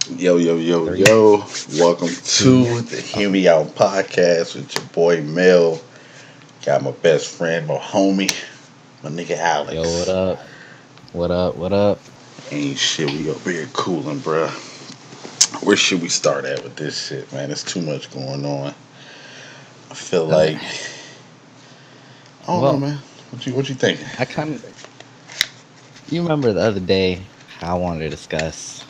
Yo, yo, yo, Three, yo. Welcome two. to the Hear Me Out podcast with your boy Mel. Got my best friend, my homie, my nigga Yo, what Alex. up? What up? What up? Ain't shit, we up here cooling, bruh. Where should we start at with this shit, man? There's too much going on. I feel Uh, like, I don't know, well, man. What you thinking? I kind of. You remember the other day how I wanted to discuss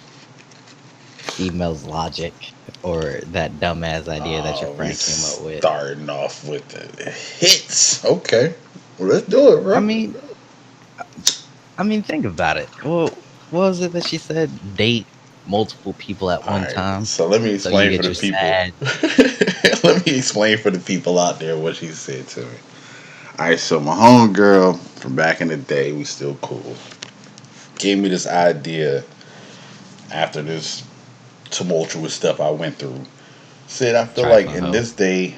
females' logic or that dumbass idea that your We friend came up with? starting off with the hits. Okay. Well, let's do it, I bro. mean, I mean, think about it. Well, what was it that she said? Date multiple people at one Alright, time, so let me so you explain for get the your people. sad. Let me explain for the people out there what she said to me. Alright, so my homegirl from back in the day, we still cool, gave me this idea after this tumultuous stuff I went through. Said I feel like Trifling hoe.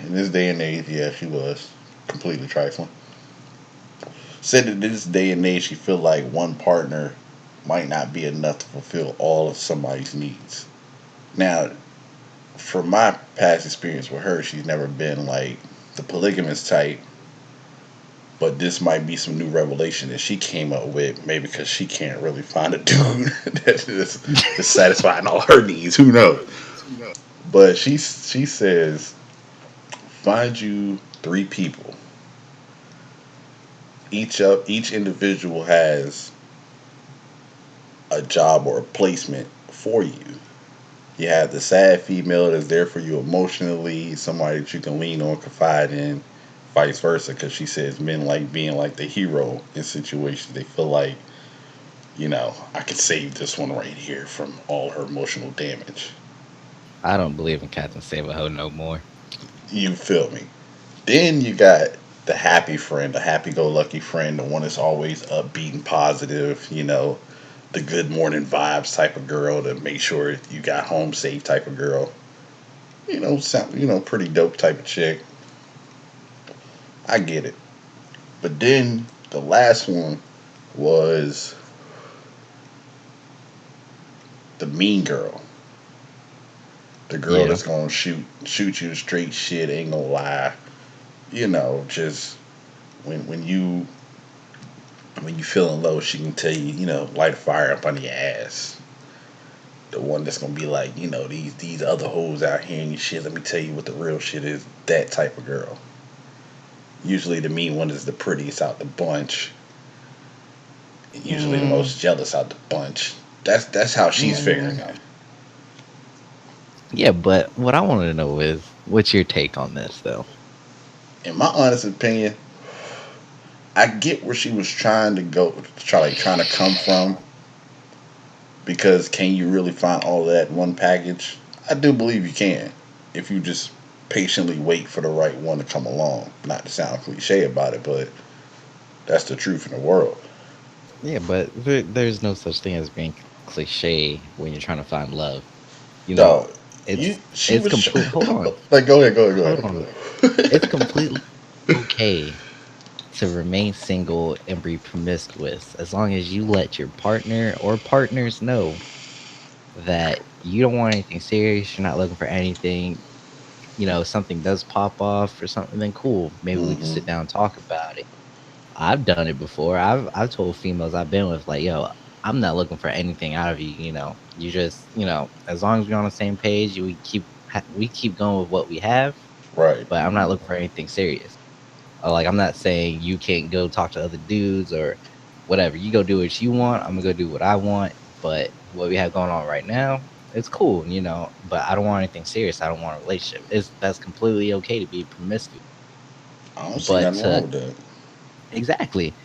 in this day and age, yeah, she was completely trifling. Said that in this day and age, she feel like one partner might not be enough to fulfill all of somebody's needs. Now, from my past experience with her, she's never been like the polygamous type, but this might be some new revelation that she came up with, maybe because she can't really find a dude that's satisfying all her needs. Who knows? But she says, find you three people. Each individual has a job or a placement for you. You have the sad female that's there for you emotionally, somebody that you can lean on, confide in, vice versa. Because she says men like being like the hero in situations. They feel like, I can save this one right here from all her emotional damage. I don't believe in Captain Save a Hoe no more. You feel me? Then you got the happy friend, the happy go lucky friend, the one that's always upbeat and positive, the good morning vibes type of girl to make sure you got home safe type of girl. Pretty dope type of chick. I get it. But then the last one was the mean girl. The girl Yeah, that's gonna shoot you straight shit, ain't gonna lie. Just when you feeling low, she can tell you, light a fire up under your ass. The one that's gonna be like, these other hoes out here and your shit, let me tell you what the real shit is. That type of girl. Usually the mean one is the prettiest out the bunch. Usually the mm, most jealous out the bunch. That's how she's figuring mm. it. Yeah, but what I wanted to know is, what's your take on this, though? In my honest opinion, I get where she was trying to go, trying to come from. Because can you really find all of that in one package? I do believe you can, if you just patiently wait for the right one to come along. Not to sound cliche about it, but that's the truth in the world. Yeah, but there's no such thing as being cliche when you're trying to find love. You know, No, you. it's She it's was complete. Hold on, like, go ahead, go ahead, hold go on. It's ahead. completely okay to remain single and be promiscuous as long as you let your partner or partners know that you don't want anything serious. You're not looking for anything. Something does pop off or something, then cool. Maybe we can hmm sit down and talk about it. I've done it before. I've told females I've been with, like, yo, I'm not looking for anything out of you. You just, as long as we're on the same page, we keep going with what we have. Right. But I'm not looking for anything serious. Like, I'm not saying you can't go talk to other dudes or whatever. You go do what you want. I'm gonna go do what I want. But what we have going on right now, it's cool, But I don't want anything serious. I don't want a relationship. That's completely okay to be promiscuous. I don't see But nothing wrong to with that. exactly.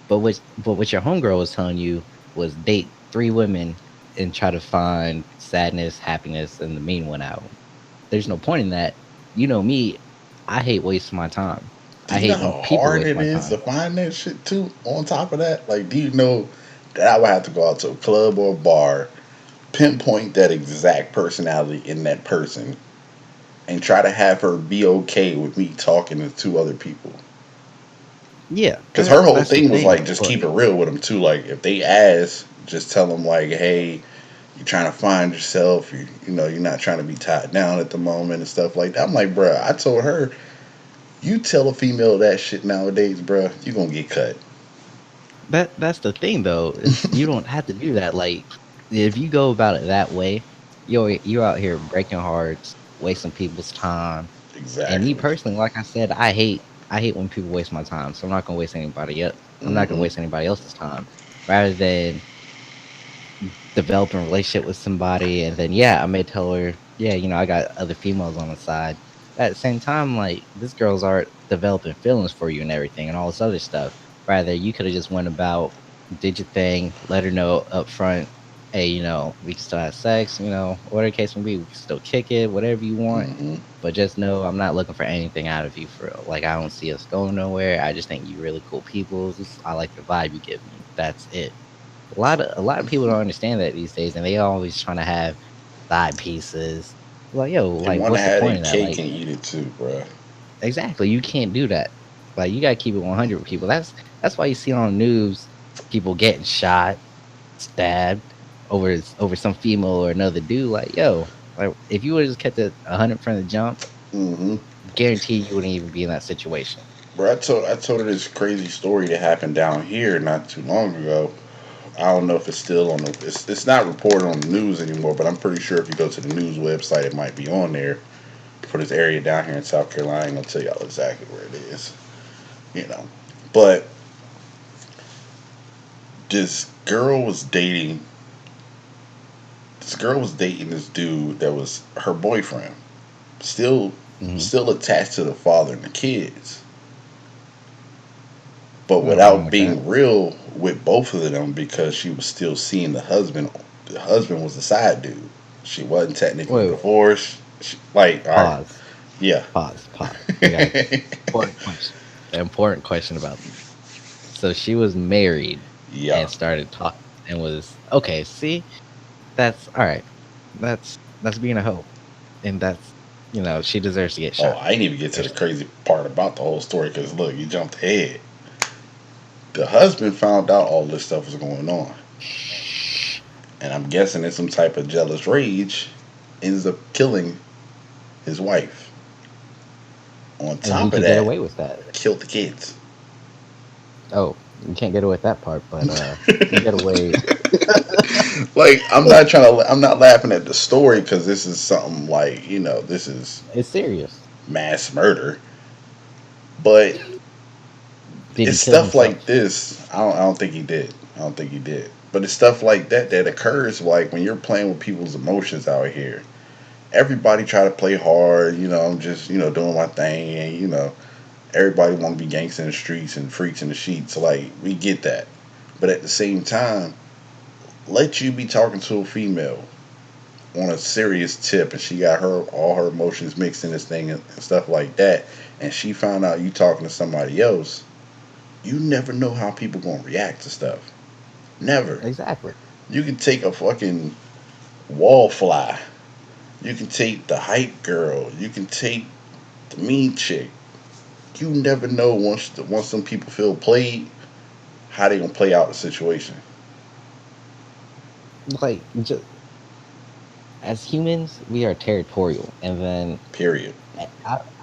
But what your homegirl was telling you was date three women and try to find sadness, happiness, and the mean one out. There's no point in that. You know me, I hate wasting my time. Do I you know hate when how people hard waste it my is to time. find that shit too? On top of that, like, do you know that I would have to go out to a club or a bar, pinpoint that exact personality in that person, and try to have her be okay with me talking to two other people. Yeah, Because her whole that's the thing was thing. like, just But keep it real with them too. Like, if they ask, just tell them like, hey, you're trying to find yourself. You're not trying to be tied down at the moment and stuff like that. I'm like, bruh, I told her, you tell a female that shit nowadays, bruh, you gonna get cut. That's the thing though, is you don't have to do that. Like if you go about it that way, you're out here breaking hearts, wasting people's time. And me Exactly. personally, like I said, I hate when people waste my time. So I'm not gonna waste anybody else. I'm not gonna Hmm. waste anybody else's time. Rather than developing a relationship with somebody and then yeah, I may tell her, yeah, I got other females on the side. At the same time, like this girl's are developing feelings for you and everything and all this other stuff. Rather, you could have just went about, did your thing, let her know up front, hey, we can still have sex, whatever the case may be, we can still kick it, whatever you want. Hmm. But just know I'm not looking for anything out of you for real. Like I don't see us going nowhere. I just think you really cool people. I like the vibe you give me. That's it. A lot of people don't understand that these days, and they always trying to have side pieces. Like, yo, They like, want to what's the have their point of that? cake Like, and eat it too, bruh. exactly, you can't do that. Like, you gotta keep it 100 with people. That's why you see on the news people getting shot, stabbed over some female or another dude. Like, yo, like if you would have just kept it 100 from the jump, Hmm. guarantee you wouldn't even be in that situation. Bro, I told her this crazy story that happened down here not too long ago. I don't know if it's still on the. It's not reported on the news anymore, but I'm pretty sure if you go to the news website, it might be on there for this area down here in South Carolina. I ain't gonna tell y'all exactly where it is, you know. But this girl was dating. This girl was dating this dude that was her boyfriend. Still, Hmm. still attached to the father and the kids, but Nothing wrong without with that. being real with both of them because she was still seeing the husband. The husband was the side dude. She wasn't technically Wait, divorced. All right, pause, yeah. pause. I got an important question. An important question about this. So she was married Yeah. and started talking and was okay. See, that's all right. That's being a hoe, and she deserves to get Oh, shot. I didn't even get to the There's crazy part about the whole story because look, you jumped ahead. The husband found out all this stuff was going on, and I'm guessing in some type of jealous rage, ends up killing his wife. On and he top of could get that, away with that. killed the kids. Oh, you can't get away with that part, but he got away. Like I'm not laughing at the story because this is something like this is It's serious. mass murder, but Did he it's kill stuff like himself? this. I don't think he did. I don't think he did. But it's stuff like that that occurs like when you're playing with people's emotions out here. Everybody try to play hard. I'm just doing my thing, and everybody want to be gangsta in the streets and freaks in the sheets. Like we get that, but at the same time, let you be talking to a female on a serious tip and she got her all her emotions mixed in this thing and stuff like that and she found out you talking to somebody else, you never know how people gonna react to stuff. Never. Exactly. You can take a fucking wallfly, you can take the hype girl, you can take the mean chick. You never know once some people feel played how they gonna play out the situation. Like, as humans, we are territorial, and then Period.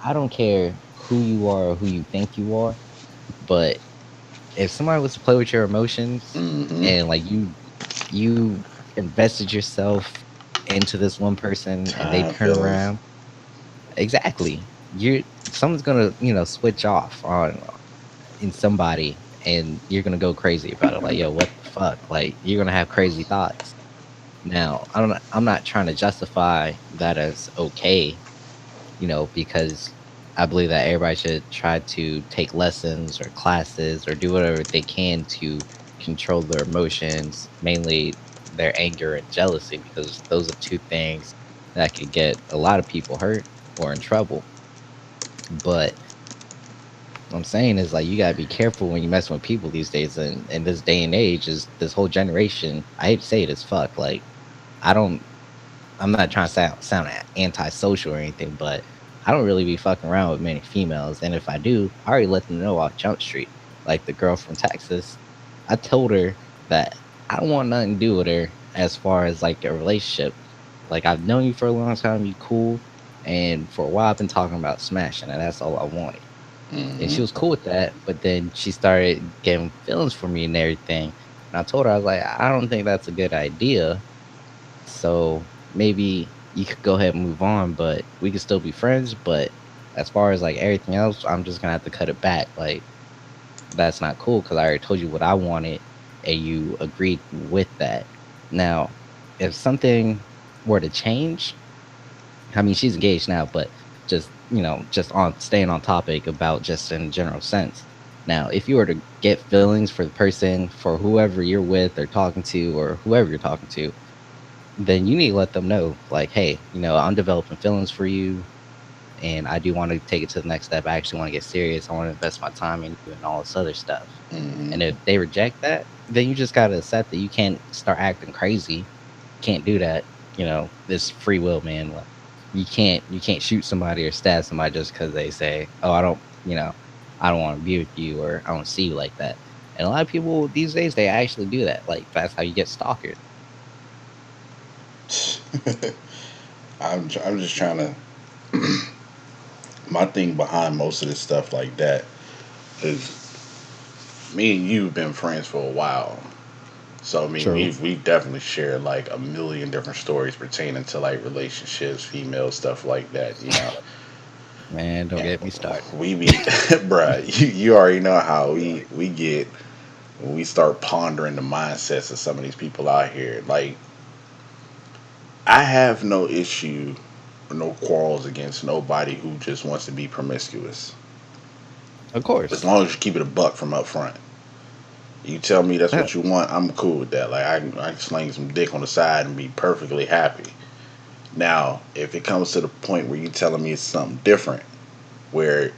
I don't care who you are or who you think you are, but if somebody was to play with your emotions Mm-hmm. and like you invested yourself into this one person and they Time turn feelings. around, exactly, you're someone's gonna switch off on in somebody and you're gonna go crazy about it. Like, yo, what the fuck? Like, you're gonna have crazy thoughts. Now, I'm not trying to justify that as okay, because I believe that everybody should try to take lessons or classes or do whatever they can to control their emotions, mainly their anger and jealousy, because those are two things that could get a lot of people hurt or in trouble. But what I'm saying is, like, you gotta be careful when you mess with people these days, and in this day and age, is this whole generation. I hate to say it, is fuck. Like, I don't I'm not trying to sound antisocial or anything, but I don't really be fucking around with many females. And if I do, I already let them know off Jump Street. Like the girl from Texas, I told her that I don't want nothing to do with her as far as like a relationship. Like I've known you for a long time, you cool, and for a while I've been talking about smashing, and that's all I wanted. And Mm-hmm. she was cool with that, but then she started getting feelings for me and everything. And I told her, I was like, I don't think that's a good idea. So maybe you could go ahead and move on, but we could still be friends. But as far as like everything else, I'm just gonna have to cut it back. Like that's not cool because I already told you what I wanted and you agreed with that. Now, if something were to change, I mean, she's engaged now, but just, just on staying on topic about just in general sense. Now, if you were to get feelings for the person, for whoever you're with or talking to, or whoever you're talking to, then you need to let them know, like, hey, I'm developing feelings for you and I do want to take it to the next step. I actually want to get serious. I want to invest my time in you and all this other stuff. Mm-hmm. And if they reject that, then you just got to accept that you can't start acting crazy. Can't do that. This free will, man. Like, you can't shoot somebody or stab somebody just because they say, oh, I don't want to be with you or I don't see you like that. And a lot of people these days, they actually do that. Like, that's how you get stalkers. I'm just trying to. My thing behind most of this stuff like that is me and you have been friends for a while. So I mean, True. we've definitely shared like a million different stories pertaining to like relationships, female stuff like that. Man, don't And get me started. we be, bruh, you already know how we get when we start pondering the mindsets of some of these people out here. Like, I have no issue or no quarrels against nobody who just wants to be promiscuous. Of As course. long as you keep it a buck from up front. You tell me that's Uh, what you want, I'm cool with that. Like, I can sling some dick on the side and be perfectly happy. Now, if it comes to the point where you telling me it's something different, where,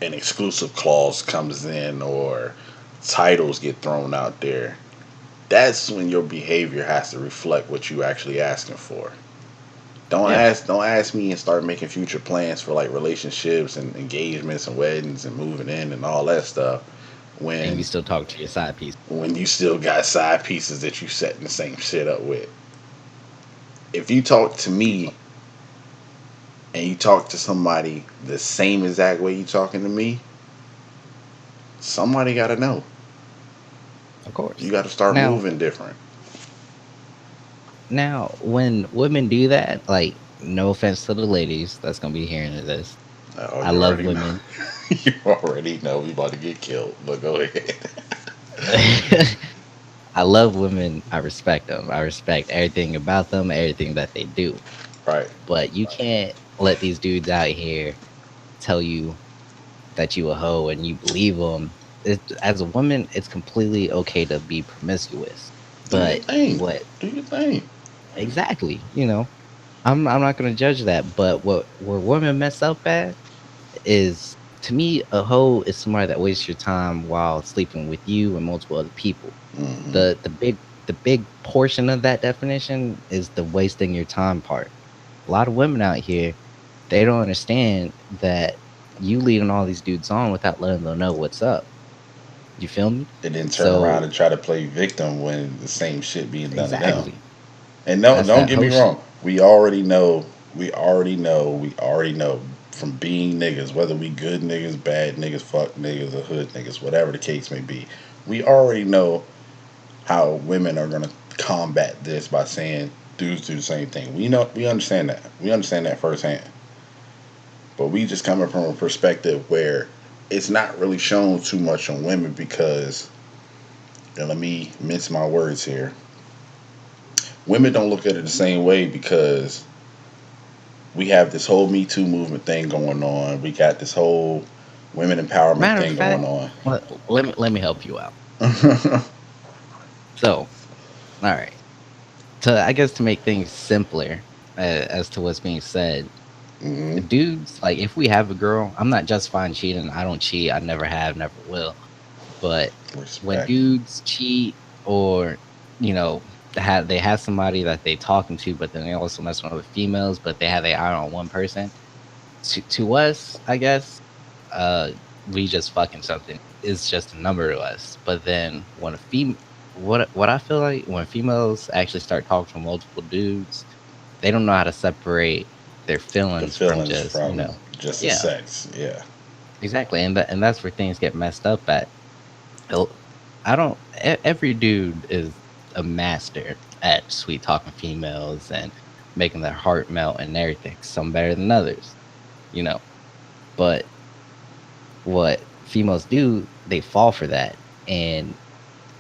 an exclusive clause comes in or titles get thrown out there, that's when your behavior has to reflect what you actually asking for. yeah. Don't ask me and start making future plans for like relationships and engagements and weddings and moving in and all that stuff And you when still talk to your side piece. you still got side pieces that you setting the same shit up with. If you talk to me and you talk to somebody the same exact way you talking to me, somebody got to know. Of You course. got to start Now, moving different. when women do that, like, no offense to the ladies that's gonna be hearing this. Oh, I you love already know. women. You already know we about to get killed. But go ahead. I love women. I respect them. I respect everything about them, everything that they do. Right. But you can't let these dudes out here tell you that you a hoe and you believe them. As a woman, it's completely okay to be promiscuous. Do your But thing. what Do your thing. exactly? I'm not gonna judge that. But what where women mess up at is, to me, a hoe is somebody that wastes your time while sleeping with you and multiple other people. Hmm. The big portion of that definition is the wasting your time part. A lot of women out here, they don't understand that you leading all these dudes on without letting them know what's up. You feel me? And then turn around So and try to play victim when the same shit being done to them. exactly, And no, that's don't that get hoe me shit. wrong. We already know. We already know. We already know from being niggas, whether we good niggas, bad niggas, fuck niggas, or hood niggas, whatever the case may be. We already know how women are gonna combat this by saying dudes do the same thing. We know. We understand that. We understand that firsthand. But we just coming from a perspective where it's not really shown too much on women because, and let me mince my words here, women don't look at it the same way because we have this whole Me Too movement thing going on. We got this whole women empowerment Matter of thing going fact, on. let me help you out. So, all right. I guess to make things simpler, as to what's being said, Hmm. dudes, like, if we have a girl, I'm not justifying cheating. I don't cheat. I never have, never will. But when Respect. dudes cheat, or they have somebody that they talking to, but then they also mess with other females, but they have their eye on one person. To us, I guess, uh, we just fucking something. It's just a number to us. But then when what I feel like when females actually start talking to multiple dudes, they don't know how to separate their The feelings from feelings just, from just the yeah, sex. Yeah. exactly, and that's where things get messed up at. El- I don't. Every dude is a master at sweet talking females and making their heart melt and everything. Some better than others, you know. But what females do, they fall for that, and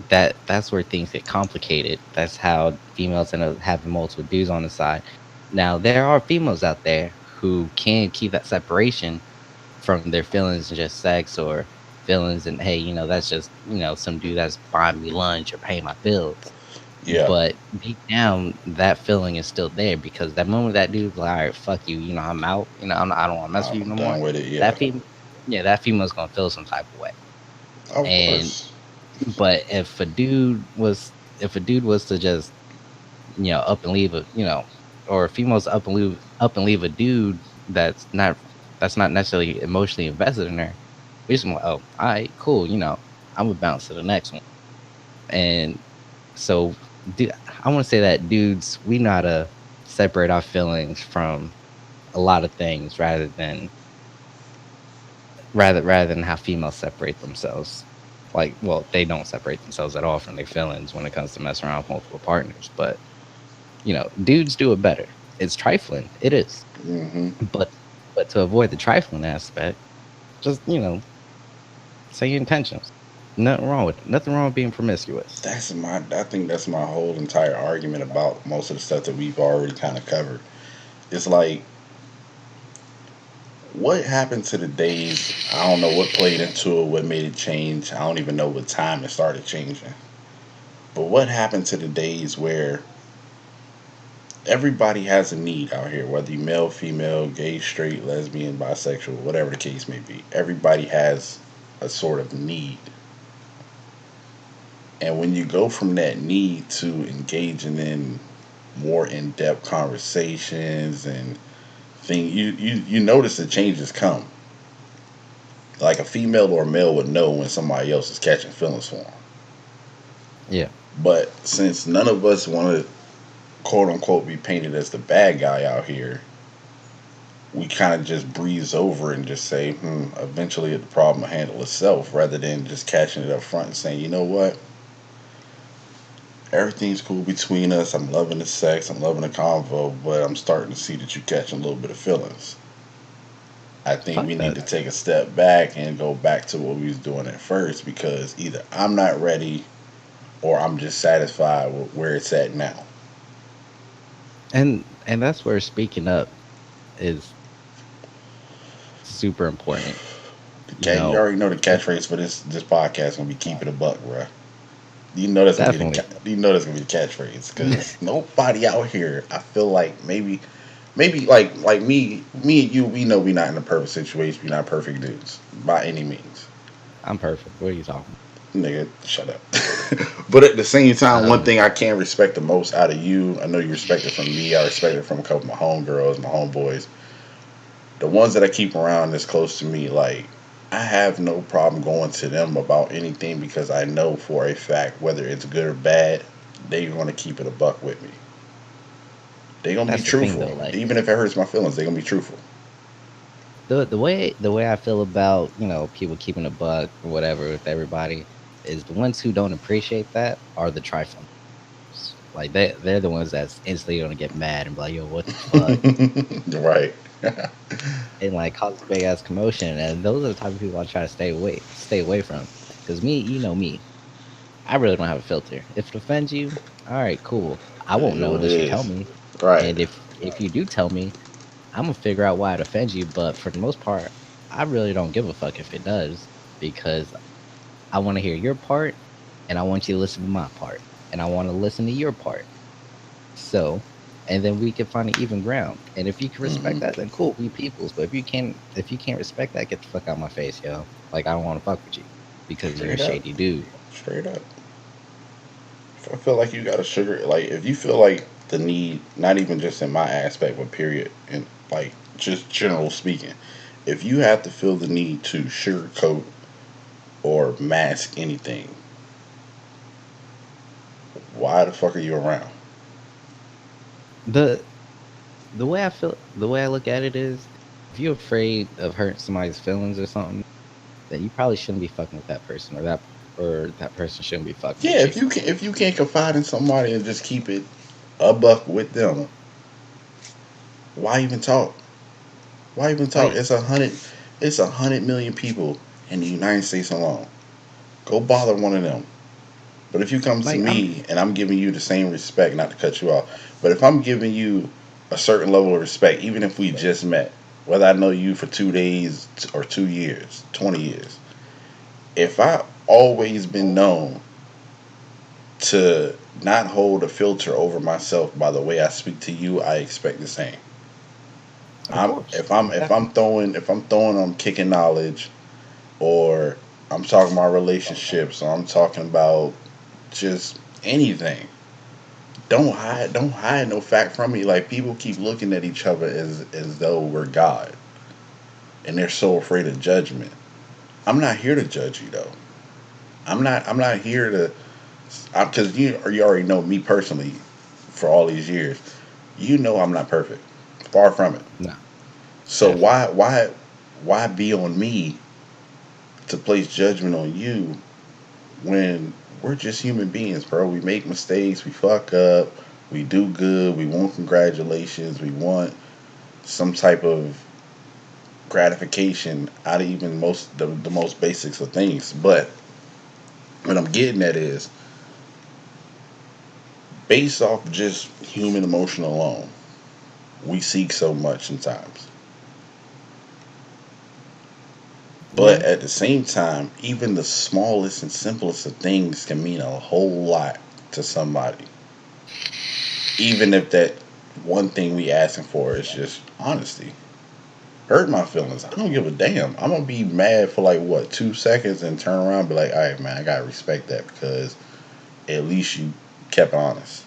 that's where things get complicated. That's how females end up having multiple dudes on the side. Now there are females out there who can keep that separation from their feelings and just sex or feelings and hey, that's just some dude that's buying me lunch or paying my bills. Yeah. But deep down, that feeling is still there because that moment that dude's like, all right, fuck you, I'm out, I don't want to mess with you I'm no done more. with it. Yeah. That female, yeah, that female's gonna feel some type of way. Of And course. but if a dude was to just up and leave or females up and leave a dude that's not necessarily emotionally invested in her, we just like, oh, all right, cool, I'm gonna bounce to the next one. And so, I want to say that dudes, we know how to separate our feelings from a lot of things rather than how females separate themselves. Like, well, they don't separate themselves at all from their feelings when it comes to messing around with multiple partners. But dudes do it better. It's trifling, it is, Hmm. but to avoid the trifling aspect, just say your intentions. Nothing wrong with it. Nothing wrong with being promiscuous. I think that's my whole entire argument about most of the stuff that we've already kind of covered. It's like, what happened to the days? I don't know what played into it, what made it change. I don't even know what time it started changing. But what happened to the days where everybody has a need out here, whether you male, female, gay, straight, lesbian, bisexual, whatever the case may be. Everybody has a sort of need. And when you go from that need to engaging in more in depth conversations and things, you notice the changes come. Like a female or a male would know when somebody else is catching feelings for them. Yeah. But since none of us want to quote unquote be painted as the bad guy out here, we kind of just breeze over and just say, eventually the problem will handle itself, rather than just catching it up front and saying, you know what, everything's cool between us. I'm loving the sex, I'm loving the convo, but I'm starting to see that you're catching a little bit of feelings. I think we Fuck need that. to take a step back and go back to what we was doing at first, because either I'm not ready or I'm just satisfied with where it's at now. And that's where speaking up is super important. you You know already know the catchphrase for this podcast gonna be "keep it a buck," bro. You know that's gonna be Definitely. you know that's gonna be the catchphrase, because nobody out here. I feel like maybe like me and you, we know we not in a perfect situation. We're not perfect dudes by any means. I'm perfect. What are you talking Nigga, shut up. But at the same time, about? one thing I can respect the most out of you, I know you respect it from me. I respect it from a couple of my homegirls, my homeboys, the ones that I keep around that's close to me. Like, I have no problem going to them about anything, because I know for a fact, whether it's good or bad, they want to keep it a buck with me. They gonna be That's the thing truthful, though. Like, even if it hurts my feelings. They gonna be truthful. the way I feel about people keeping a buck or whatever with everybody is the ones who don't appreciate that are the trifling. Like they're the ones that's instantly gonna get mad and be like, yo, what the fuck? Right. And like cause a big ass commotion. And those are the type of people I try to stay away from. Because me, me, I really don't have a filter. If it offends you, all right, cool. I It won't is know what it unless you tell is. me. Right. And if you do tell me, I'm gonna figure out why it offends you. But for the most part, I really don't give a fuck if it does because I want to hear your part, and I want you to listen to my part, and I want to listen to your part. So, and then we can find an even ground. And if you can Hmm. respect that, then cool, we peoples. But if you can't respect that, get the fuck out of my face, yo. Like I don't want to fuck with you because you're a Straight up. shady dude. Straight up. If I feel like you got to sugar, like if you feel like the need, not even just in my aspect, but period, and like just general speaking, if you have to feel the need to sugarcoat or mask anything, Why the fuck are you around? The the way I look at it is, if you're afraid of hurting somebody's feelings or something, then you probably shouldn't be fucking with that person, or that person shouldn't be fucking Yeah, with you. if you can't confide in somebody and just keep it a buck with them, why even talk? Why even talk? Like, It's 100 million people in the United States alone. Go bother one of them. But if you come to like I'm me and I'm giving you the same respect, not to cut you off, but if I'm giving you a certain level of respect, even if we just met, whether I know you for 2 days or 2 years, 20 years, if I always been known to not hold a filter over myself by the way I speak to you, I expect the same. of course, If I'm throwing on kicking knowledge, or I'm talking about relationships, or I'm talking about just anything. Don't hide no fact from me. Like, people keep looking at each other as though we're God, and they're so afraid of judgment. I'm not here to judge you though. I'm not here to, because you already know me personally for all these years. You know I'm not perfect. Far from it. no, So definitely. why be on me to place judgment on you when we're just human beings, bro? We make mistakes, we fuck up, we do good, we want congratulations, we want some type of gratification out of even the most basics of things. But what I'm getting at is, based off just human emotion alone, we seek so much sometimes. But Yeah, at the same time, even the smallest and simplest of things can mean a whole lot to somebody. Even if that one thing we asking for is just honesty. Hurt my feelings. I don't give a damn. I'm gonna be mad for like what, 2 seconds, and turn around and be like, all right, man, I gotta respect that, because at least you kept honest.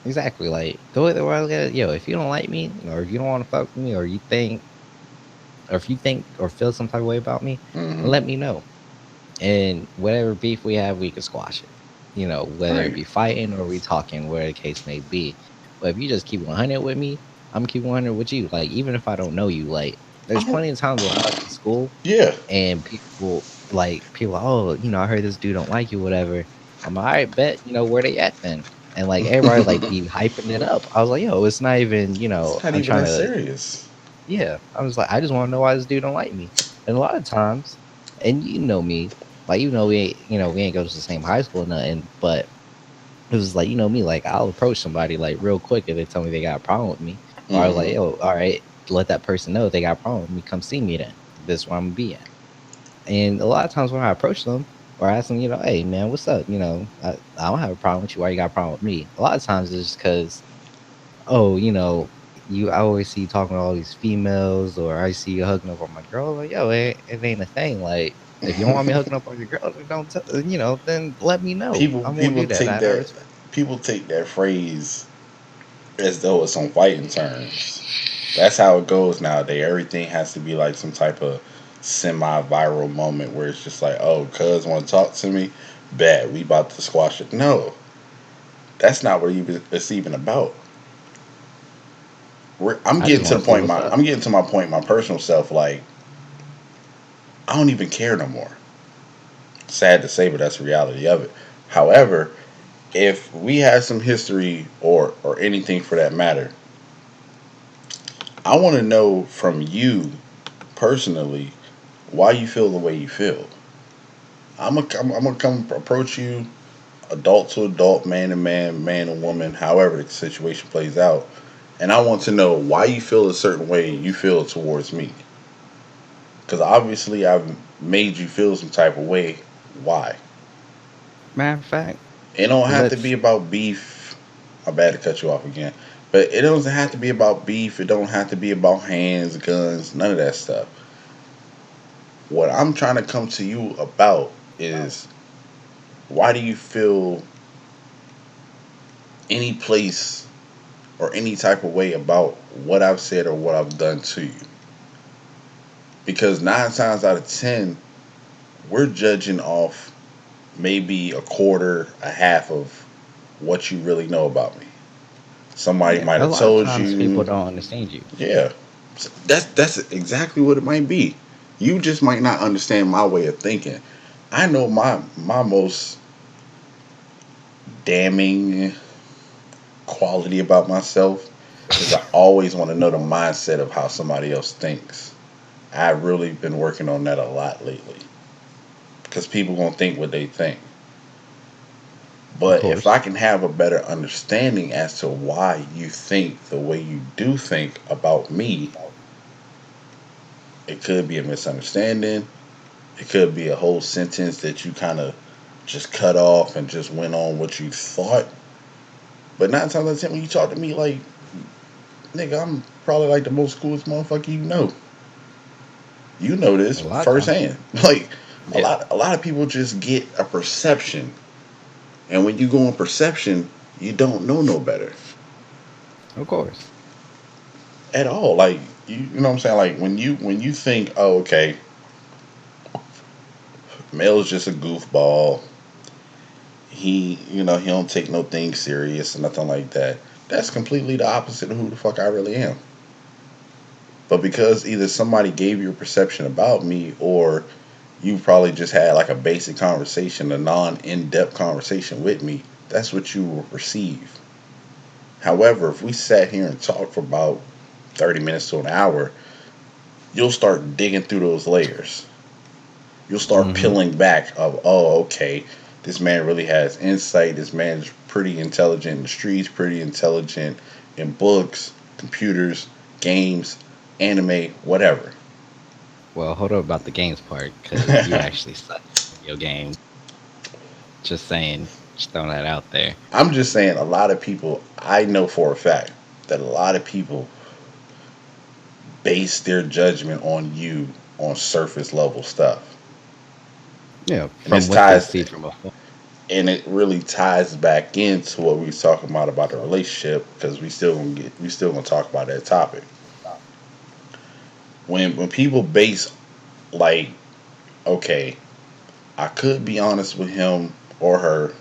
exactly. Like the way I look at it, yo, if you don't like me, or if you don't want to fuck with me, or if you think or feel some type of way about me, then Hmm. let me know. And whatever beef we have, we can squash it. Whether it Right. be fighting or we talking, whatever the case may be. But if you just keep 100 with me, I'm keep 100 with you. Like, even if I don't know you, like, there's I'm, plenty of times when I was in school yeah. and people, oh, I heard this dude don't like you, whatever. I'm all right, bet, where they at then? And like everybody like be hyping it up. I was like, yo, it's not even, It's not I'm even trying that to, serious. yeah. I was like, I just want to know why this dude don't like me. And a lot of times, and you know me, like, we ain't go to the same high school or nothing, but it was like, me, like, I'll approach somebody like real quick if they tell me they got a problem with me. Or I was like, Hmm. yo, all right, let that person know if they got a problem with me, come see me then. This is where I'm gonna be at. And a lot of times when I approach them or ask them, hey man, what's up? I don't have a problem with you. Why you got a problem with me? A lot of times it's just because, oh, I always see you talking to all these females, or I see you hooking up on my girl. Like, yo, it ain't a thing. Like, if you don't want me hooking up on your girl, then don't, then let me know. people I won't people do that. take I that respect. people take that phrase as though it's on fighting terms. That's how it goes nowadays. Everything has to be like some type of semi-viral moment where it's just like, oh, cuz want to talk to me, bad, we about to squash it. No, that's not what it's even about. I just want to see what's up. I'm getting to my point, my personal self. Like, I don't even care no more. Sad to say, but that's the reality of it. However, if we had some history, or anything for that matter, I want to know from you personally why you feel the way you feel. I'm gonna come approach you, adult to adult, man to man, man to woman, however the situation plays out, and I want to know why you feel a certain way you feel towards me. Because obviously I've made you feel some type of way. Why? Matter of fact, It don't have to be let's. about beef. I'm bad to cut you off again, but it doesn't have to be about beef. It don't have to be about hands, guns, none of that stuff. What I'm trying to come to you about is, why do you feel any place or any type of way about what I've said or what I've done to you? Because 9 times out of 10, we're judging off maybe a quarter, a half of what you really know about me. Somebody Yeah, might a have lot of told times people you, don't understand you. yeah. That's exactly what it might be. You just might not understand my way of thinking. I know my most damning quality about myself is I always want to know the mindset of how somebody else thinks. I've really been working on that a lot lately because people gonna think what they think. Of But if I course. can have a better understanding as to why you think the way you do think about me, it could be a misunderstanding. It could be a whole sentence that you kind of just cut off and just went on what you thought. But 9 times out of 10, when you talk to me, like, nigga, I'm probably like the most coolest motherfucker you know. You know this A lot of times. firsthand. Like Yeah, a lot of people just get a perception, and when you go on perception, you don't know no better of course. at all. Like you know what I'm saying? Like when you think, oh, okay, Mel's just a goofball. He don't take no thing serious or nothing like that. That's completely the opposite of who the fuck I really am. But because either somebody gave you a perception about me, or you probably just had like a basic conversation, a non in depth conversation with me, that's what you will receive. However, if we sat here and talked for about 30 minutes to an hour, you'll start digging through those layers. You'll start Hmm. peeling back of, oh, okay, this man really has insight. This man's pretty intelligent in the streets, pretty intelligent in books, computers, games, anime, whatever. Well, hold up about the games part, because you actually suck at video games. Just saying, just throwing that out there. I'm just saying, a lot of people, I know for a fact that a lot of people base their judgment on you on surface level stuff. Yeah, And this from what they ties, see from afar. and it really ties back into what we was talking about the relationship, because we still gonna talk about that topic. When people base, like, okay, I could be honest with him or her,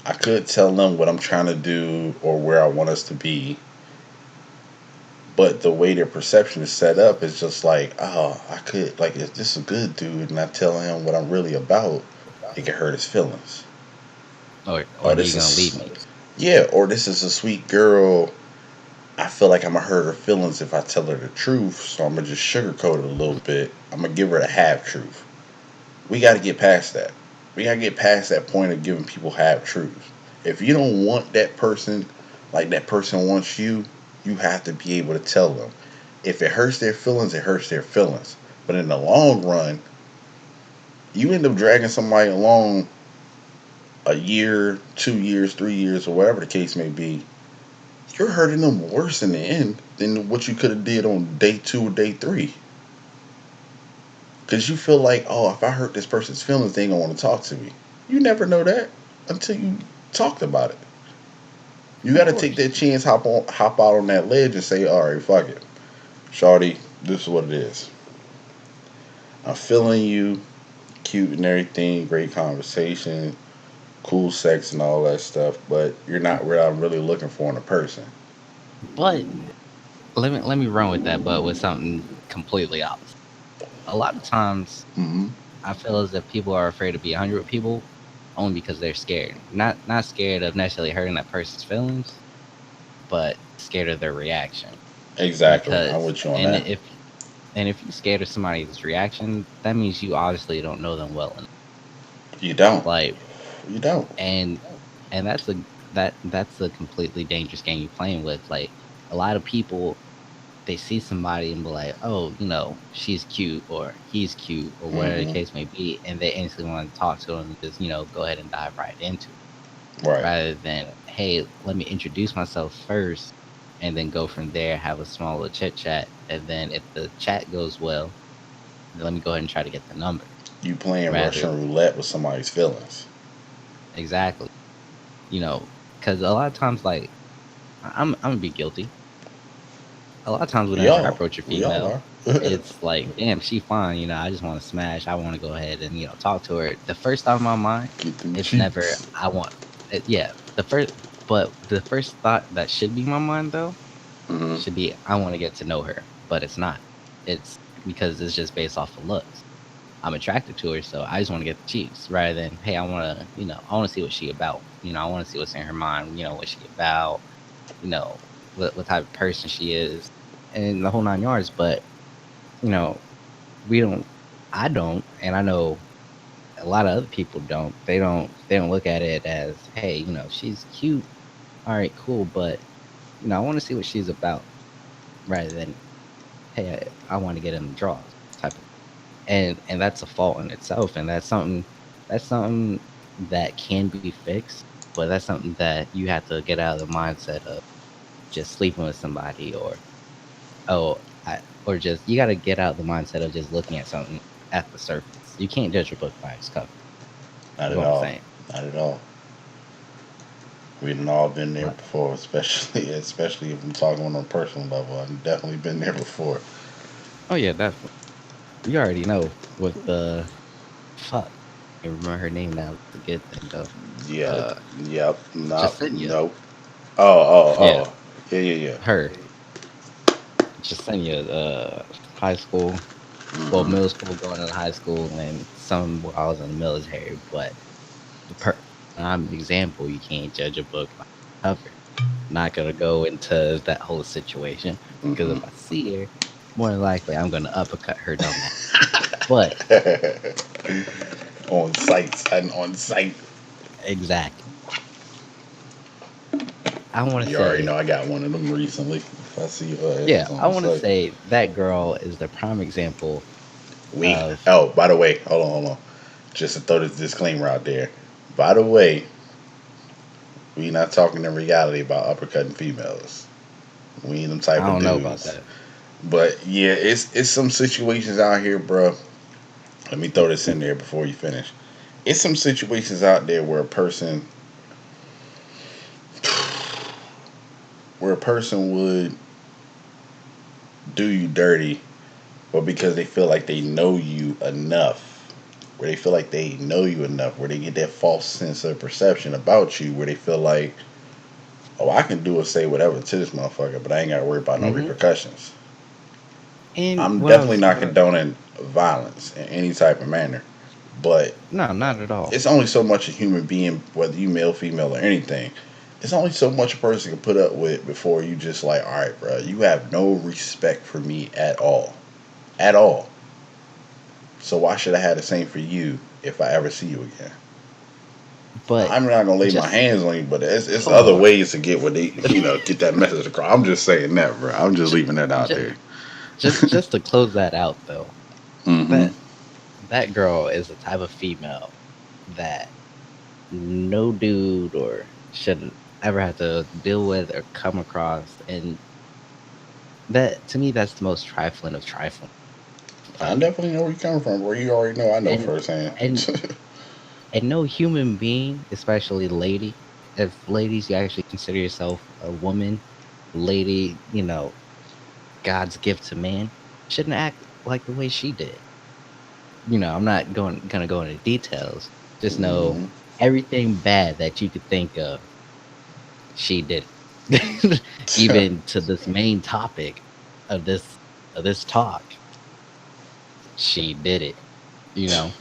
I could tell them what I'm trying to do or where I want us to be, but the way their perception is set up is just like, oh, I could, like, if this is a good dude and I tell him what I'm really about, it can hurt his feelings. Or Or he this gonna leave is, me. yeah, or this is a sweet girl. I feel like I'm gonna hurt her feelings if I tell her the truth, so I'm gonna just sugarcoat it a little bit. I'm gonna give her the half truth. We got to get past that. We got to get past that point of giving people half truths. If you don't want that person like that person wants you, you have to be able to tell them. If it hurts their feelings, it hurts their feelings. But in the long run, you end up dragging somebody along a year, 2 years, 3 years, or whatever the case may be. You're hurting them worse in the end than what you could have did on day two or day three. Because you feel like, oh, if I hurt this person's feelings, they ain't gonna want to talk to me. You never know that until you talked about it. You got Of to take course. that chance, hop out on that ledge, and say, all right, fuck it, Shawty, this is what it is. I'm feeling you, cute and everything, great conversation, cool sex and all that stuff, but you're not what I'm really looking for in a person. But let me run with that, but with something completely opposite. A lot of times, Mm-hmm. I feel as if people are afraid to be 100 with people only because they're scared. Not scared of necessarily hurting that person's feelings, but scared of their reaction. Exactly. I'm Because with you on and that. if you're scared of somebody's reaction, that means you obviously don't know them well enough. You don't. Like You don't. and and that's a completely dangerous game you're playing with. Like a lot of people, they see somebody and be like, oh, she's cute or he's cute or whatever the Mm-hmm. case may be, and they instantly want to talk to them and just go ahead and dive right into it, Right. rather than, hey, let me introduce myself first and then go from there, have a small little chit chat, and then if the chat goes well, then let me go ahead and try to get the number. You playing Rather, Russian roulette with somebody's feelings. exactly, because a lot of times, like I'm gonna be guilty. A lot of times We whenever I all, approach a we all female, are. It's like, damn, she fine. I just want to smash. I want to go ahead and talk to her. The first thought in my mind, Get them it's never cheeks. I want. Yeah, the first thought that should be in my mind though Hmm. should be I want to get to know her, but it's not. It's because it's just based off of looks. I'm attracted to her, so I just want to get the cheeks rather than hey, I want to see what she about. I want to see what's in her mind. What she about. You know, what type of person she is, and the whole 9 yards. But you know, we don't. I don't, and I know a lot of other people don't. They don't. They don't look at it as hey, she's cute. All right, cool, but I want to see what she's about rather than hey, I want to get in the draws type of. And that's a fault in itself, and that's something that can be fixed, but that's something that you have to get out of the mindset of just sleeping with somebody oh or just you got to get out of the mindset of just looking at something at the surface. You can't judge a book by its cover. Not Is at what I'm all. saying. Not at all. We've all been there Like, before, especially if I'm talking on a personal level. I've definitely been there before. oh yeah, definitely. You already know with the fuck. I remember her name now. It's a good thing though. Yeah. Uh, Yep. Nope. Jasenia. Nope. Oh. Oh. Yeah, Oh. Yeah. Yeah. her. Jasenia. High school. Yeah. Well, Hmm. middle school, going into high school, and some while I was in the military. But the I'm an example. You can't judge a book by the cover. Not gonna go into that whole situation because Hmm. if I see her, more than likely I'm gonna uppercut her dumb ass. But On site, and on site. exactly, I want to You already know say, I got one of them recently. If I see her yeah, ass I on want to site. say that girl is the prime example We. of Oh, by the way, hold on. Just to throw this disclaimer out there. By the way, we not talking in reality about uppercutting females. We ain't them I type of don't know about dudes. that. But yeah, it's some situations out here, bro. Let me throw this in there before you finish. It's some situations out there where a person would do you dirty, but because they feel like they know you enough, where they feel like they know you enough, where they get that false sense of perception about you, where they feel like, oh, I can do or say whatever to this motherfucker, but I ain't got to worry about no Hmm. repercussions. And I'm what I definitely was, not condoning violence in any type of manner, but no, not at all. it's only so much a human being, whether you male, female, or anything. It's only so much a person can put up with before you just like, all right, bro, you have no respect for me at all. So why should I have the same for you if I ever see you again? But I'm not gonna lay my just hands on you, but it's hold other on, ways to get what they, get that message across. I'm just saying that, bro. I'm just leaving that out just, there. just to close that out though, Hmm. that that girl is the type of female that no dude or should ever have to deal with or come across, and that to me that's the most trifling of trifling. I Like, definitely know where you're coming from, bro. You already know I know and firsthand. and and no human being, especially lady, if ladies you actually consider yourself a woman, lady, God's gift to man, shouldn't act like the way she did. I'm not gonna go into details. Just know Hmm. everything bad that you could think of, she did it. Even to this main topic of this talk, she did it. You know,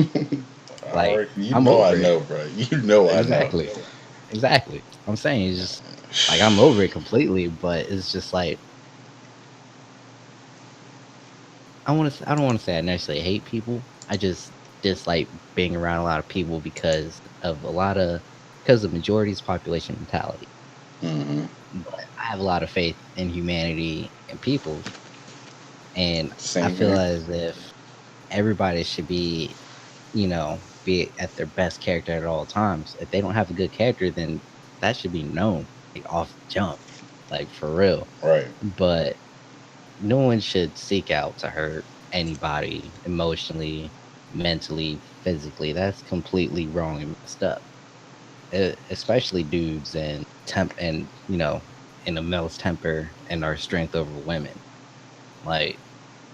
All like right, you I'm know I over it. know, bro. You know I know. Exactly. Exactly. I'm saying it's just like I'm over it completely, but it's just like I don't want to say I necessarily hate people. I just dislike being around a lot of people because of majority's population mentality. Hmm. But I have a lot of faith in humanity and people, and I Same feel here. as if everybody should be at their best character at all times. If they don't have a good character, then that should be known, like off the jump, like for real. Right. But no one should seek out to hurt anybody emotionally, mentally, physically. That's completely wrong and messed up. Especially dudes and in a male's temper and our strength over women. Like,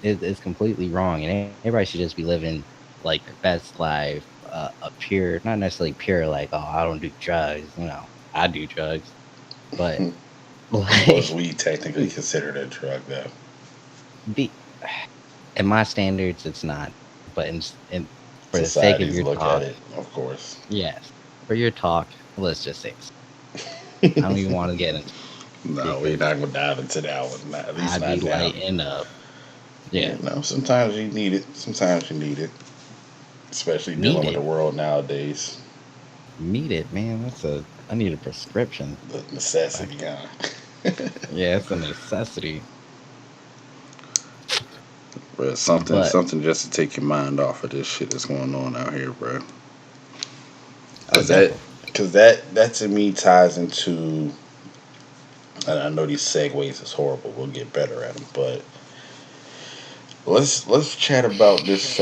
it's completely wrong, and everybody should just be living like their best life, a pure, not necessarily pure, like, oh, I don't do drugs, I do drugs, but Well, is like, weed technically considered a drug, though? be in my standards, it's not, but in for the sake of Societies your look at talk, it, of course. yes, for your talk, let's just say I don't even want to get into it No, we're because not gonna dive into that one. Not, at least I'd be not now. lighting up. Yeah, You know, sometimes you need it. Sometimes you need it, especially dealing need with the it, world nowadays. need it, man. I need a prescription. The Like, necessity, huh? yeah, it's a necessity. But something, But something just to take your mind off of this shit that's going on out here, bro. oh, Cause that, definitely. cause that to me ties into. And I know these segues is horrible. We'll get better at them, but let's chat about this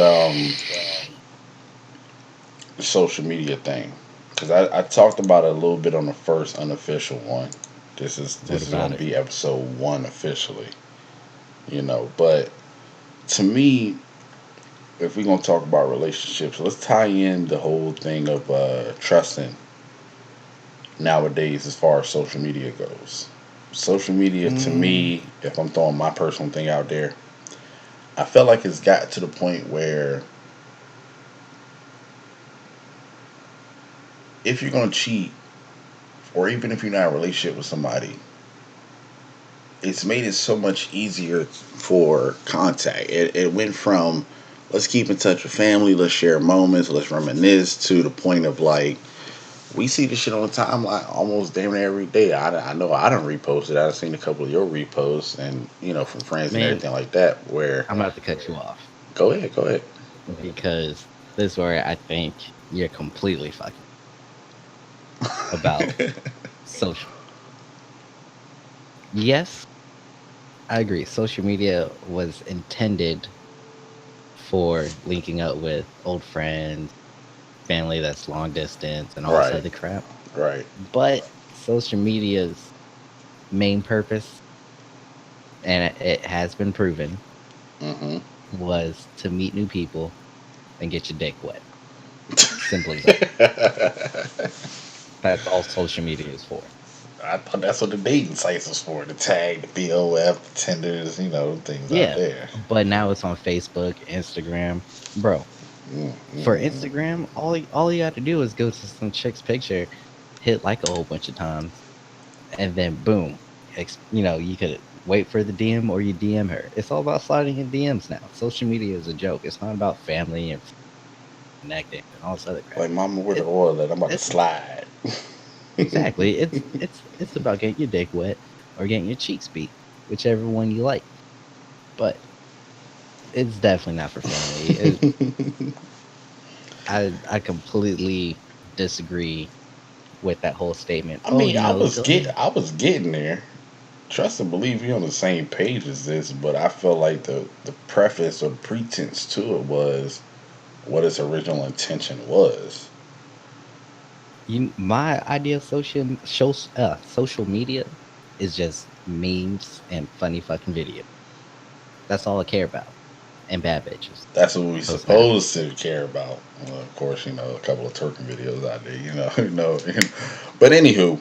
social media thing. Cause I talked about it a little bit on the first unofficial one. This is What this is about gonna it? be episode one officially. You know, but to me, if we're gonna talk about relationships, let's tie in the whole thing of trusting nowadays as far as social media goes. Social media to Mm, me, if I'm throwing my personal thing out there, I felt like it's got to the point where if you're gonna cheat, or even if you're not in a relationship with somebody, it's made it so much easier for contact. It went from let's keep in touch with family, let's share moments, let's reminisce to the point of like we see this shit on the timeline almost damn near every day. I know I don't repost it. I've seen a couple of your reposts and from friends and man, everything like that. Where I'm about to cut you off go ahead, go ahead. because this is where I think you're completely fucking about social. Yes, I agree. Social media was intended for linking up with old friends, family that's long distance, and all this Right, other crap. right. But social media's main purpose, and it has been proven, Hmm. was to meet new people and get your dick wet. Simple as that. That's all social media is for. I thought that's what the dating sites was for, the tag, the BOF, the Tinders, things out Yeah, there. but now it's on Facebook, Instagram, bro. Mm, mm, For mm. Instagram, all you got to do is go to some chick's picture, hit like a whole bunch of times, and then boom, you could wait for the DM or you DM her. It's all about sliding in DMs now. Social media is a joke. It's not about family and connecting and all this other crap. Like, mama, where the It, oil at? I'm about to it's slide. exactly it's about getting your dick wet or getting your cheeks beat, whichever one you like. But it's definitely not for family. I completely disagree with that whole statement. I Oh, mean, go ahead. I was getting there. Trust and believe you on the same page as this, but I felt like the preface or the pretense to it was what its original intention was. My idea of social media is just memes and funny fucking videos. That's all I care about. And bad bitches. That's what we Post bad supposed bitches. to care about. Well, of course, a couple of twerking videos out there, But anywho,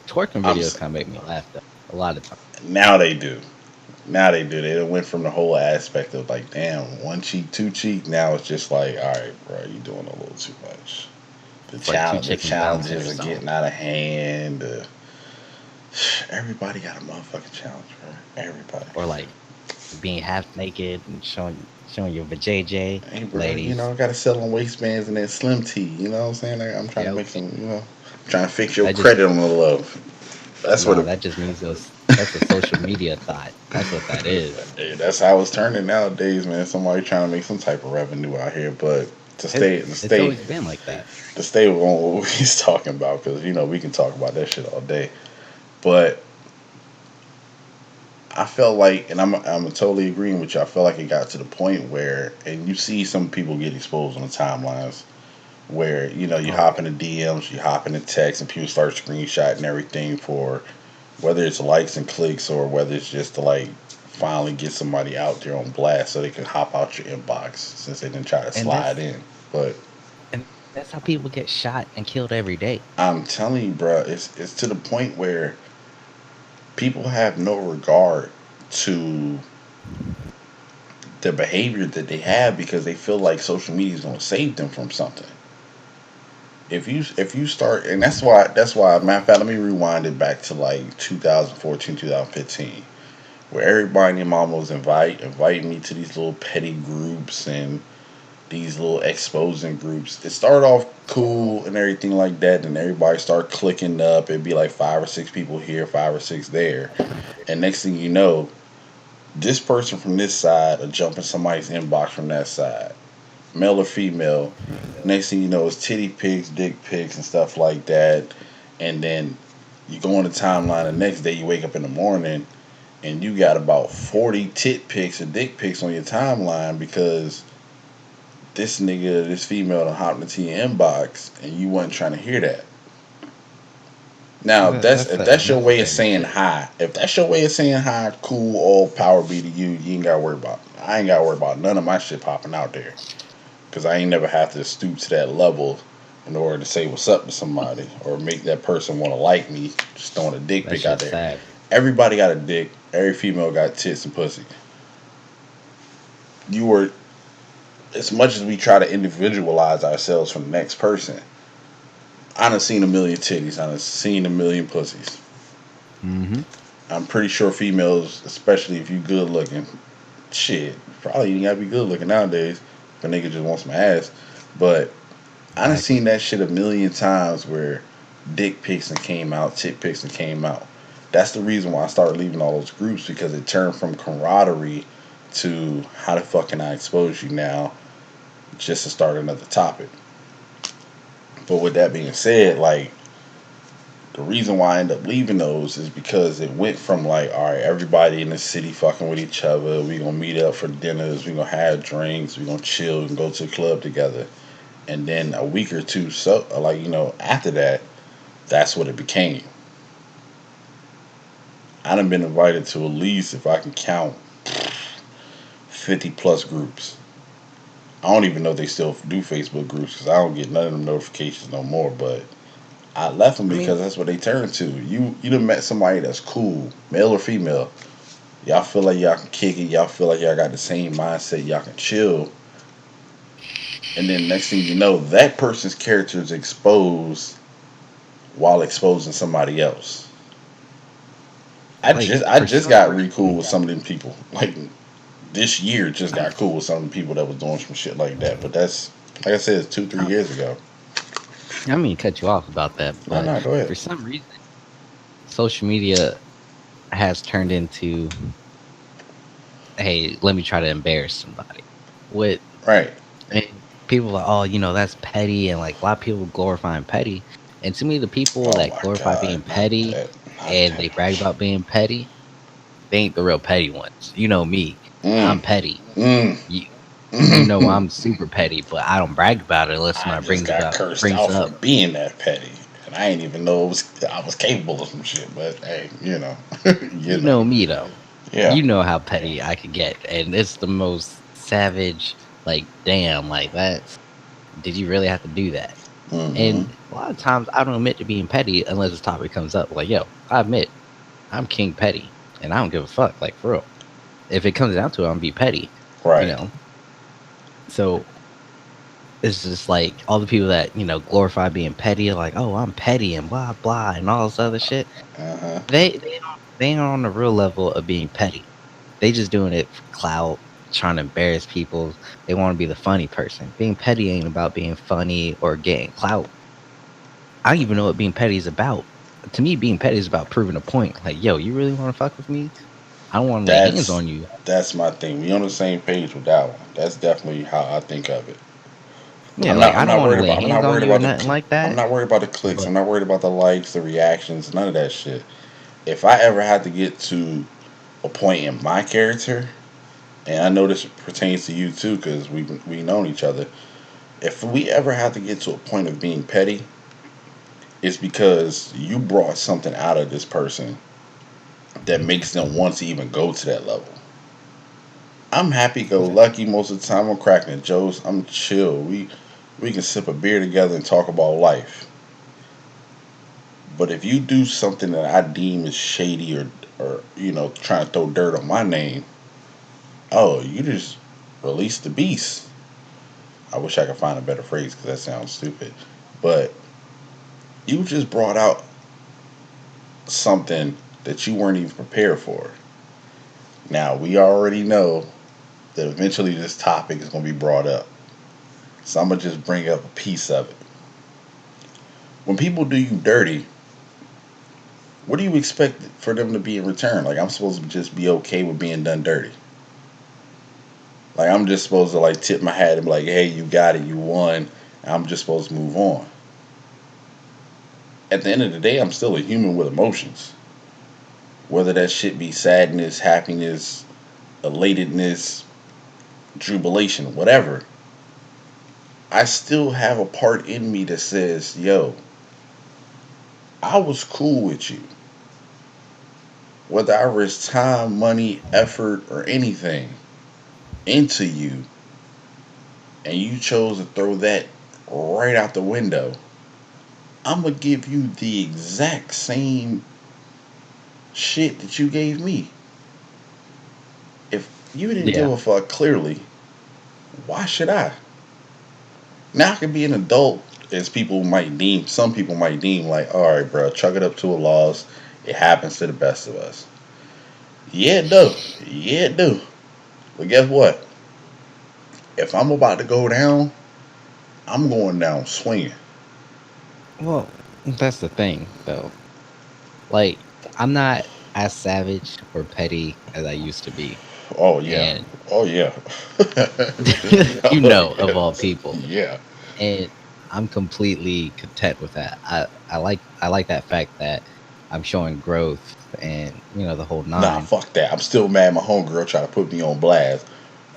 Twerking I'm videos kind of make me laugh though. A lot of times. now they do. Now they do. They done went from the whole aspect of like, damn, one cheek, two cheek. Now it's just like, all right, bro, you doing a little too much. It's like two The chickens bouncing or challenges are something. getting out of hand. Everybody got a motherfucking challenge, bro. Everybody. Or like being half naked and showing your vajayjay, Hey, bro, ladies. I got to sell on waistbands and that slim tee. You know what I'm saying? Like, I'm trying to Yep. make some, trying to fix your That just credit on the low. That's what no, it, that just means that's a social media thought. That's what that is. that's how it's turning nowadays, man. Somebody trying to make some type of revenue out here, but It's always been like that. to stay with what he's talking about, because we can talk about that shit all day. But I felt like, and I'm totally agreeing with you. I felt like it got to the point where, and you see some people get exposed on the timelines where you Oh hop yeah. in the DMs, you hop in the text, and people start screenshotting everything for whether it's likes and clicks or whether it's just to like finally get somebody out there on blast so they can hop out your inbox since they didn't try to And slide in. But that's how people get shot and killed every day. I'm telling you, bro, it's to the point where people have no regard to the behavior that they have because they feel like social media is going to save them from something. If you start, and that's why matter of fact, let me rewind it back to like 2014, 2015, where everybody and their mama was inviting me to these little petty groups and these little exposing groups. It started off cool and everything like that, and everybody started clicking up. It'd be like 5 or 6 people here, 5 or 6 there, and next thing you know, this person from this side will jump in somebody's inbox from that side, male or female. Next thing you know, it's titty pics, dick pics, and stuff like that. And then you go on the timeline. The next day, you wake up in the morning and you got about 40 tit pics and dick pics on your timeline because this nigga, this female, done hopped into your inbox and you wasn't trying to hear that. Now, That's if the that's your way of unnecessary saying shit. hi, if that's your way of saying hi, cool, all power be to you. You ain't gotta worry about. I ain't gotta worry about none of my shit popping out there because I ain't never have to stoop to that level in order to say what's up to somebody or make that person want to like me. Just throwing a dick That pic out shit's there. sad. Everybody got a dick. Every female got tits and pussy. You were as much as we try to individualize ourselves from the next person. I done seen a million titties. I done seen a million pussies. Hmm. I'm pretty sure females, especially if you good looking, shit, probably you gotta be good looking nowadays. If a nigga just wants some ass. But I done Exactly. seen that shit a million times where dick pics and came out, tit pics and came out. That's the reason why I started leaving all those groups because it turned from camaraderie to how the fuck can I expose you now just to start another topic. But with that being said, like the reason why I end up leaving those is because it went from like, all right, everybody in the city fucking with each other. We gonna meet up for dinners. We gonna have drinks. We gonna chill and go to the club together. And then a week or two, so like after that, that's what it became. I done been invited to at least, if I can count, 50 plus groups. I don't even know if they still do Facebook groups because I don't get none of them notifications no more. But I left them I mean, because that's what they turn to. You done met somebody that's cool, male or female. Y'all feel like y'all can kick it. Y'all feel like y'all got the same mindset. Y'all can chill. And then next thing you know, that person's character is exposed while exposing somebody else. I like just I for just some got re cool reason, with some of them people. Like this year, just I, got cool with some of the people that was doing some shit like that. But that's like I said, it's 2 3 years ago. I mean, cut you off about that, No, but no, go ahead. for some reason, social media has turned into, hey, let me try to embarrass somebody. With Right. and people are like, oh, that's petty, and like a lot of people glorifying petty. And to me, the people Oh that my glorify God, being not petty that, not and that. they brag about being petty, they ain't the real petty ones. You know me, Mm, I'm petty. mm. You you know I'm super petty, but I don't brag about it unless I somebody just got cursed brings out up. for being that petty, and I ain't even know I was capable of some shit. But hey, you You know, know me though. yeah. You know how petty I could get, and it's the most savage. Like, damn, like that's. Did you really have to do that? Mm-hmm. And a lot of times I don't admit to being petty unless this topic comes up. Like, yo, I admit I'm king petty, and I don't give a fuck. Like for real. If it comes down to it, I'm gonna be petty. You Right. know. So it's just like all the people that glorify being petty, like, oh, I'm petty and blah blah and all this other shit. Uh huh. They ain't on the real level of being petty. They just doing it for clout, trying to embarrass people. They want to be the funny person. Being petty ain't about being funny or getting clout. I don't even know what being petty is about. To me, being petty is about proving a point. Like, yo, you really want to fuck with me? I don't want to lay hands That's on you. that's my thing. We on the same page with that one. That's definitely how I think of it. Yeah, like I I'm don't not want to worried lay about. I'm hands not on worried you or about nothing like I'm that. not worried about the clicks. But I'm not worried about the likes, the reactions, none of that shit. If I ever had to get to a point in my character, and I know this pertains to you too, because we known each other. If we ever had to get to a point of being petty, it's because you brought something out of this person that makes them want to even go to that level. I'm happy go lucky most of the time. I'm cracking jokes. I'm chill. We can sip a beer together and talk about life. But if you do something that I deem as shady or trying to throw dirt on my name, oh, you just release the beast. I wish I could find a better phrase because that sounds stupid. But you just brought out something that you weren't even prepared for. Now, we already know that eventually this topic is going to be brought up. So I'm going to just bring up a piece of it. When people do you dirty, what do you expect for them to be in return? Like, I'm supposed to just be okay with being done dirty. Like, I'm just supposed to, like, tip my hat and be like, hey, you got it, you won. I'm just supposed to move on. At the end of the day, I'm still a human with emotions. Whether that shit be sadness, happiness, elatedness, jubilation, whatever. I still have a part in me that says, yo, I was cool with you. Whether I risk time, money, effort, or anything into you, and you chose to throw that right out the window, I'm going to give you the exact same shit that you gave me. If you didn't give Yeah. a fuck clearly, why should I? Now I can be an adult, as some people might deem, like, all right, bro, chuck it up to a loss. It happens to the best of us. Yeah, it do. Yeah, it do. But guess what? If I'm about to go down, I'm going down swinging. Well, that's the thing, though. Like, I'm not as savage or petty as I used to be, Oh yeah. and Oh yeah. Oh of yeah. all people, Yeah. and I'm completely content with that. I like that fact that I'm showing growth and the whole Nah, nine. fuck that. I'm still mad my homegirl tried to put me on blast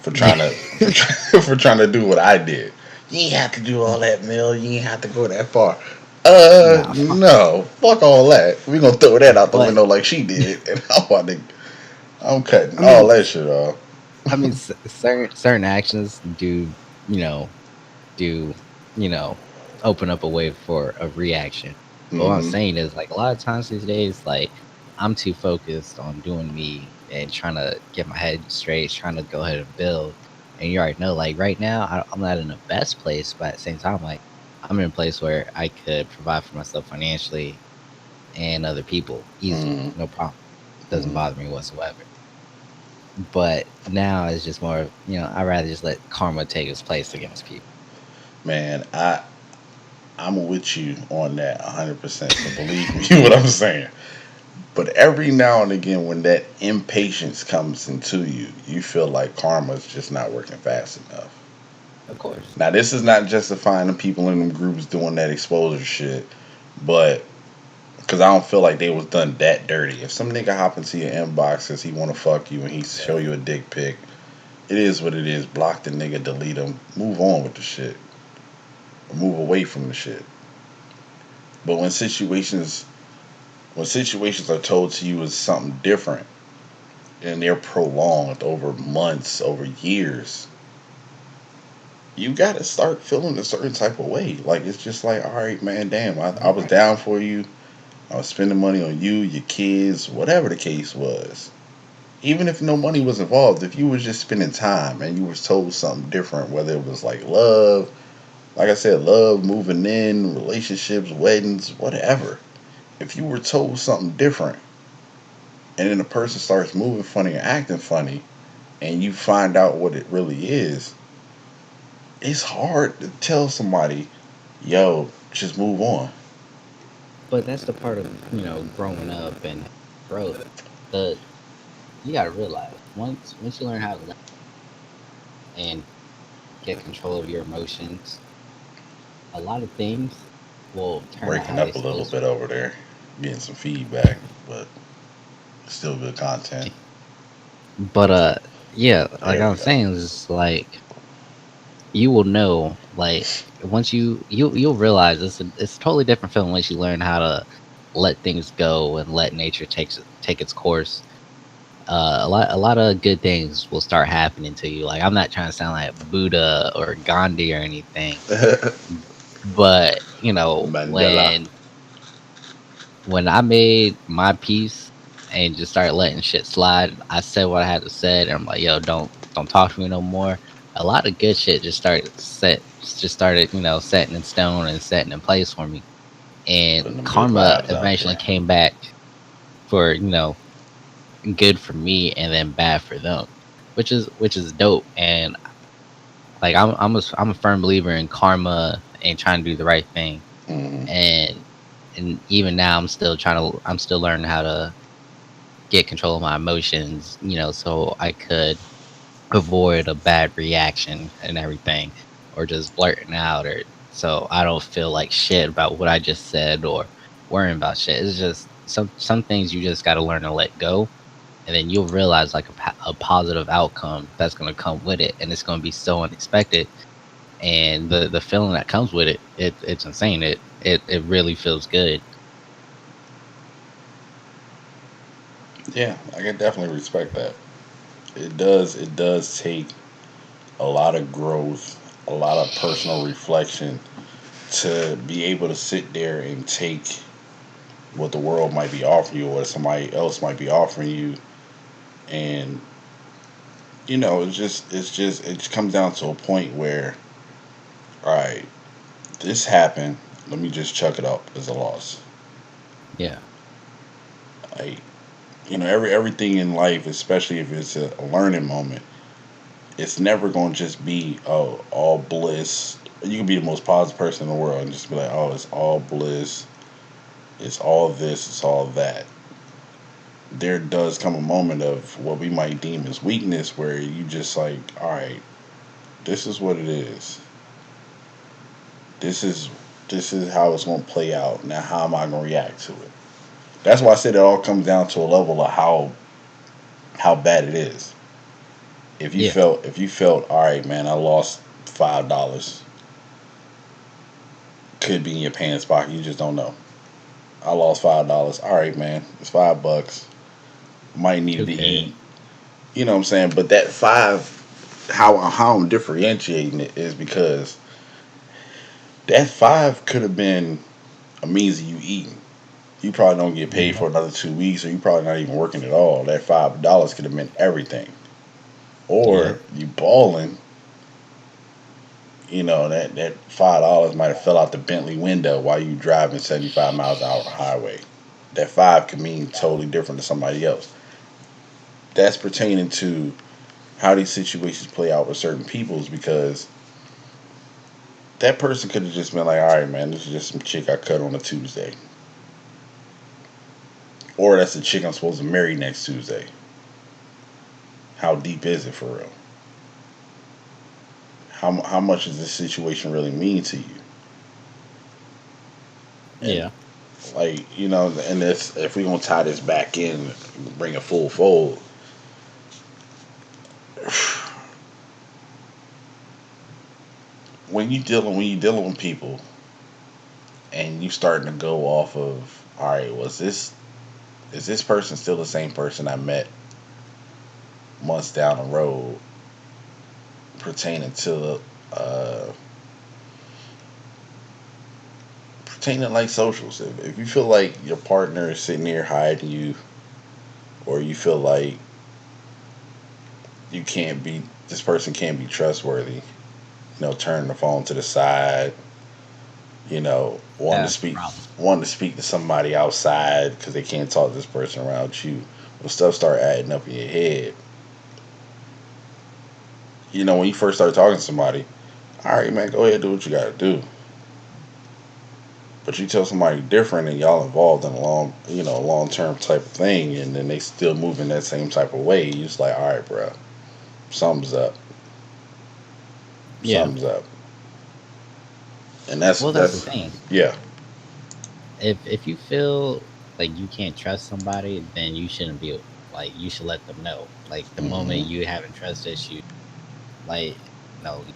for trying to for trying to do what I did. You ain't have to do all that, Mill. You ain't have to go that far. Nah, No. Fuck all that. We gonna throw that out the but window like she did, and I'm cutting I all mean, that shit off. certain actions you know do open up a way for a reaction. But what I'm Mm-hmm. saying is, like, a lot of times these days, like, I'm too focused on doing me and trying to get my head straight, trying to go ahead and build. And you already know, like, right now, I'm not in the best place, but at the same time, like, I'm in a place where I could provide for myself financially and other people easily, Mm-hmm. no problem. Doesn't Mm-hmm. bother me whatsoever. But now it's just more, I'd rather just let karma take its place against people. Man, I'm with you on that 100%. So believe me what I'm saying. But every now and again, when that impatience comes into you, you feel like karma's just not working fast enough. Of course. Now, this is not justifying the people in them groups doing that exposure shit, but because I don't feel like they was done that dirty. If some nigga hop into your inbox says he want to fuck you and he show you a dick pic, it is what it is. Block the nigga, delete him, move on with the shit, or move away from the shit. But when situations are told to you as something different and they're prolonged over months, over years, you got to start feeling a certain type of way. Like, it's just like, all right, man, damn, I was down for you. I was spending money on you, your kids, whatever the case was. Even if no money was involved, if you was just spending time and you was told something different, whether it was like love, like I said, love, moving in, relationships, weddings, whatever. If you were told something different and then the person starts moving funny or acting funny and you find out what it really is, it's hard to tell somebody, yo, just move on. But that's the part of, growing up and growth. The You gotta realize, once you learn how to and get control of your emotions, a lot of things will turn out Breaking how they're up a little supposed to. bit over there, getting some feedback, but still good content. But yeah, like There I we was go. saying, is like, you will know, like, once you'll realize it's a totally different feeling once you learn how to let things go and let nature take its course, a lot of good things will start happening to you. Like, I'm not trying to sound like Buddha or Gandhi or anything, but Mandela. when I made my peace and just started letting shit slide, I said what I had to say, and I'm like, yo, don't talk to me no more. A lot of good shit just started, setting in stone and setting in place for me. And Putting them good karma vibes out eventually there. came back for, good for me and then bad for them, which is dope. And like, I'm a firm believer in karma and trying to do the right thing. Hmm. And even now I'm still learning how to get control of my emotions, so I could avoid a bad reaction and everything, or just blurting out, or so I don't feel like shit about what I just said or worrying about shit. It's just some things you just got to learn to let go, and then you'll realize like a positive outcome that's going to come with it, and it's going to be so unexpected. And the feeling that comes with it's insane. It really feels good. Yeah, I can definitely respect that. It does. It does take a lot of growth, a lot of personal reflection to be able to sit there and take what the world might be offering you or what somebody else might be offering you, and it's just it comes down to a point where, all right, this happened. Let me just chuck it up as a loss. Yeah. Like, everything in life, especially if it's a learning moment, it's never going to just be, oh, all bliss. You can be the most positive person in the world and just be like, oh, it's all bliss, it's all this, it's all that. There does come a moment of what we might deem as weakness where you just like, all right, this is what it is. This is this is how it's going to play out. Now, how am I going to react to it? That's why I said it all comes down to a level of how bad it is. Yeah. If you felt, all right, man, I lost $5, could be in your pants pocket. You just don't know. I lost $5. All right, man, it's $5. Might need Who to cares? eat. You know what I'm saying? But that five, how I'm differentiating it is because that five could have been a means of you eating. You probably don't get paid Yeah. for another 2 weeks, or you probably not even working at all. That $5 could have meant everything. Yeah. Or you balling, that $5 might have fell out the Bentley window while you driving 75 miles an hour on the highway. That five could mean totally different to somebody else. That's pertaining to how these situations play out with certain peoples because that person could have just been like, all right, man, this is just some chick I cut on a Tuesday. Or that's the chick I'm supposed to marry next Tuesday. How deep is it for real? How much does this situation really mean to you? And Yeah. and if we're gonna tie this back in, bring a full fold, when you dealing with people and you starting to go off of, all right, is this person still the same person I met months down the road pertaining to uh pertaining like socials. If you feel like your partner is sitting there hiding you, or you feel like you can't be this person can't be trustworthy, turning the phone to the side, That's the problem. wanting to speak to somebody outside because they can't talk to this person around you. When stuff start adding up in your head, when you first start talking to somebody, all right, man, go ahead, do what you got to do. But you tell somebody different, and y'all involved in a long term type of thing, and then they still move in that same type of way. You just like, all right, bro, something's up, Yeah. something's up, and that's Well, that's the that's thing. yeah. If you feel like you can't trust somebody, then you shouldn't be like, you should let them know. Like, the moment Hmm. you having trust issues, like, no,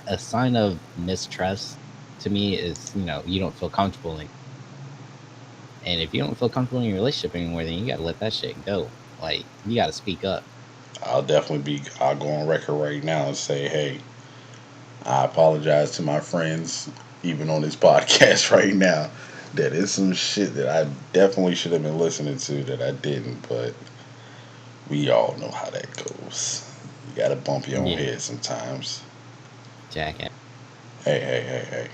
a sign of mistrust to me is, you don't feel comfortable. And if you don't feel comfortable in your relationship anymore, then you gotta let that shit go. Like, you gotta speak up. I'll go on record right now and say, hey, I apologize to my friends, even on this podcast right now. That is some shit that I definitely should have been listening to that I didn't, but we all know how that goes. You gotta bump your own Yeah, head sometimes. jackass. Hey.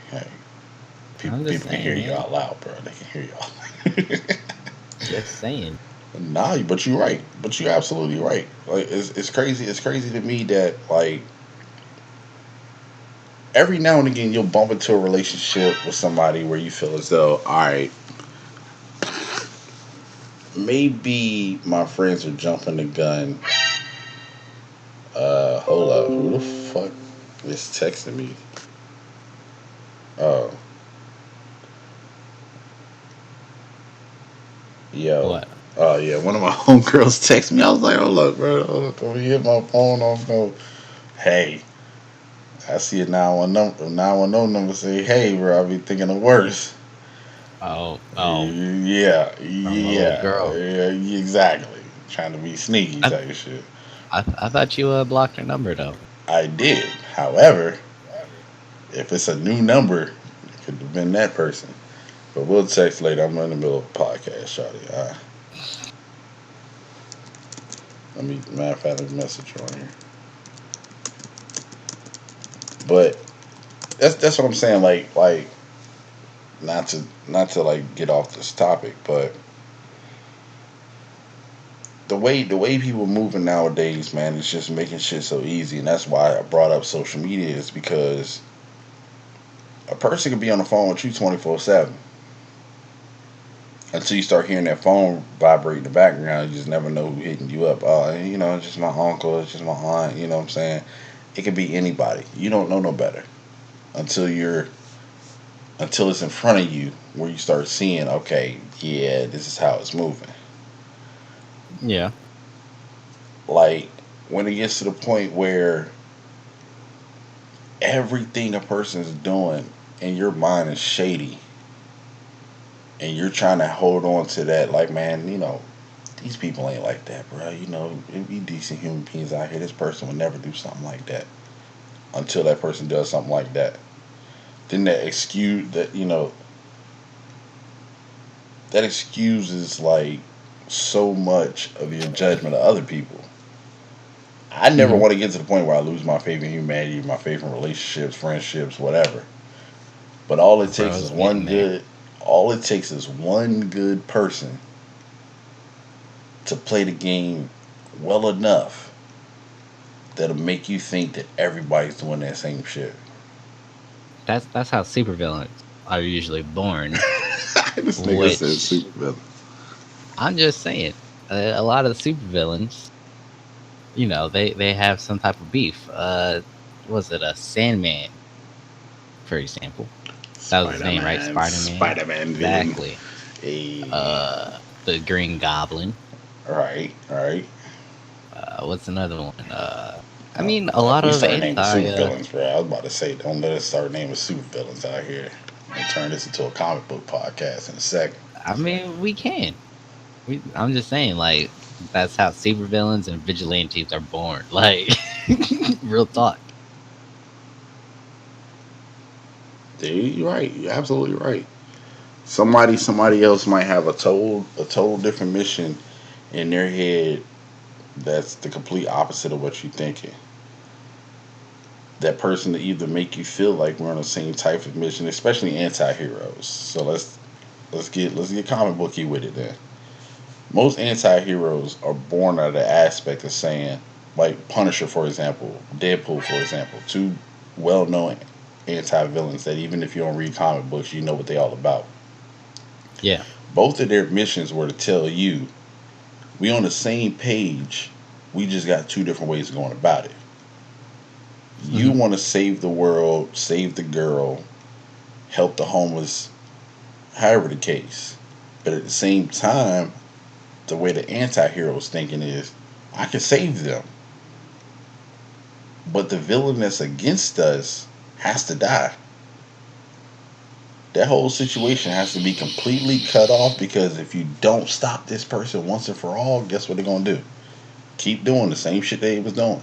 I'm just People can saying, hear you man. out loud, bro. They can hear y'all. Just saying. Nah, but you're right. But you're absolutely right. Like it's crazy. It's crazy to me that like every now and again you'll bump into a relationship with somebody where you feel as though, all right, maybe my friends are jumping the gun. Hold up. Who the fuck is texting me? Oh, yo. What? Oh yeah, one of my homegirls texted me. I was like, hold up, bro. Hold up. Don't hit my phone off. No. Hey, I see a 910 number say, hey, bro, I be thinking the worst. Oh, from a little girl. Yeah, exactly. Trying to be sneaky I, type shit. I thought you blocked her number though. I did. However, if it's a new number, it could have been that person. But we'll text later. I'm in the middle of a podcast, Shawty. Matter of fact, let me message you on here. But that's what I'm saying. Like not to like get off this topic, but the way people moving nowadays, man, it's just making shit so easy, and that's why I brought up social media is because a person could be on the phone with you 24/7 until you start hearing that phone vibrate in the background. You just never know who hitting you up. It's just my uncle, it's just my aunt. You know what I'm saying? It could be anybody. You don't know no better until until it's in front of you where you start seeing, okay, yeah, this is how it's moving. Yeah. Like when it gets to the point where everything a person's doing in your mind is shady and you're trying to hold on to that, like, man, these people ain't like that, bro. It be decent human beings out here. This person would never do something like that until that person does something like that. Then that excuses like so much of your judgment of other people. I never Hmm. want to get to the point where I lose my faith in humanity, my faith in relationships, friendships, whatever. But Bro, it's getting there. all it takes is one good person to play the game well enough that'll make you think that everybody's doing that same shit. That's how supervillains are usually born. This nigga said Which super. I'm just saying, a lot of the supervillains, they have some type of beef. Was it a Sandman, for example? That was his name, right? Spider Man. Spider Man villain. Exactly. Hey, Uh, the Green Goblin. all right. What's another one? I No, mean, a lot we of start naming anti. super villains, bro. I was about to say, don't let us start naming super villains out here and turn this into a comic book podcast in a second. I mean, we can. I'm just saying, like, that's how supervillains and vigilantes are born. Like, real talk. Dude, you're right. You're absolutely right. Somebody else might have a total different mission in their head that's the complete opposite of what you're thinking. That person to either make you feel like we're on the same type of mission, especially anti-heroes. So let's get comic booky with it then. Most anti-heroes are born out of the aspect of saying, like Punisher for example, Deadpool for example, two well-known anti-villains that even if you don't read comic books, you know what they all about. Yeah. Both of their missions were to tell you we on the same page. We just got two different ways of going about it. You Hmm. want to save the world, save the girl, help the homeless, however the case. But at the same time, the way the anti-hero's thinking is, I can save them, but the villain that's against us has to die. That whole situation has to be completely cut off because if you don't stop this person once and for all, guess what they're gonna do? Keep doing the same shit they was doing.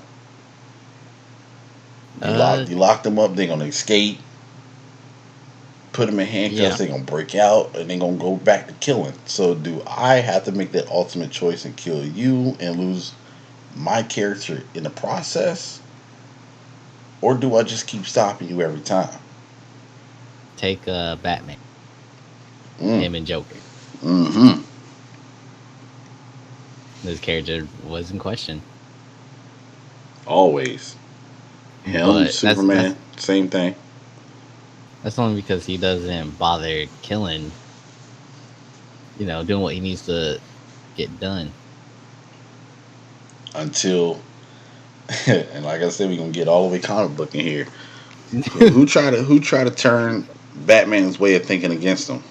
Uh, You lock them up, they're gonna escape. Put them in handcuffs, yeah. they're gonna break out, and they're gonna go back to killing. So do I have to make that ultimate choice and kill you and lose my character in the process, or do I just keep stopping you every time? Take Batman, Mm. him and Joker. Mm-hmm. His character was in question, Always. Him, but Superman, same thing. that's only because he doesn't bother killing. Doing what he needs to get done. Until, and like I said, we're gonna get all the way comic book in here. Who try to turn Batman's way of thinking against him?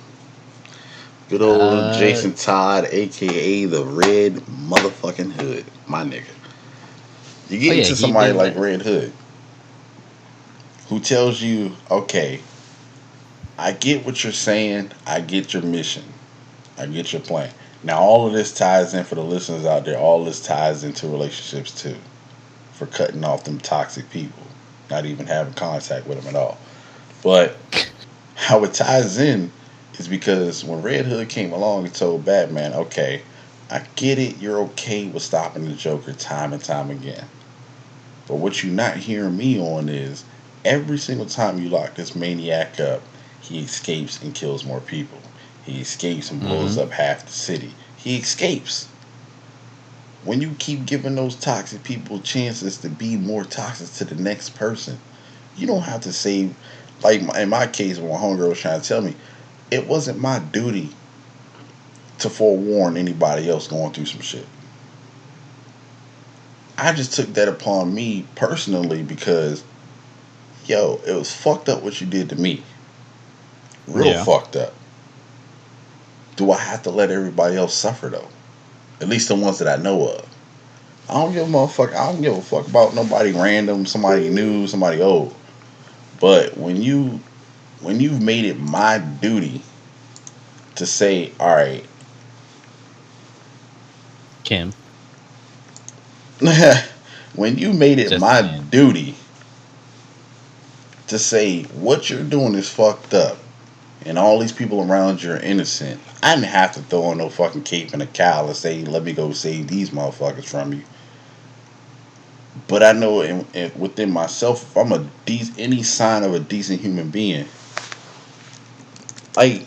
Good old Uh, Jason Todd, aka the Red motherfucking Hood, my nigga. You oh get yeah, into he somebody did like that. Red Hood who tells you, okay, I get what you're saying, I get your mission, I get your plan. Now all of this ties in for the listeners out there. All this ties into relationships too, for cutting off them toxic people, not even having contact with them at all. But how it ties in is because when Red Hood came along and told Batman, okay, I get it, you're okay with stopping the Joker time and time again. But what you're not hearing me on is every single time you lock this maniac up, he escapes and kills more people. He escapes and blows Mm-hmm. up half the city. He escapes. When you keep giving those toxic people chances to be more toxic to the next person, you don't have to save. Like in my case, when my homegirl was trying to tell me, it wasn't my duty to forewarn anybody else going through some shit. I just took that upon me personally because, yo, it was fucked up what you did to me. Real Yeah. fucked up. Do I have to let everybody else suffer though? At least the ones that I know of. I don't give a fuck about nobody random, somebody new, somebody old. But when you've made it my duty to say, all right, Kim, when you made it just my saying. duty to say what you're doing is fucked up and all these people around you are innocent, I didn't have to throw on no fucking cape and a cowl and say, let me go save these motherfuckers from you. But I know within myself, if I'm any sign of a decent human being, like,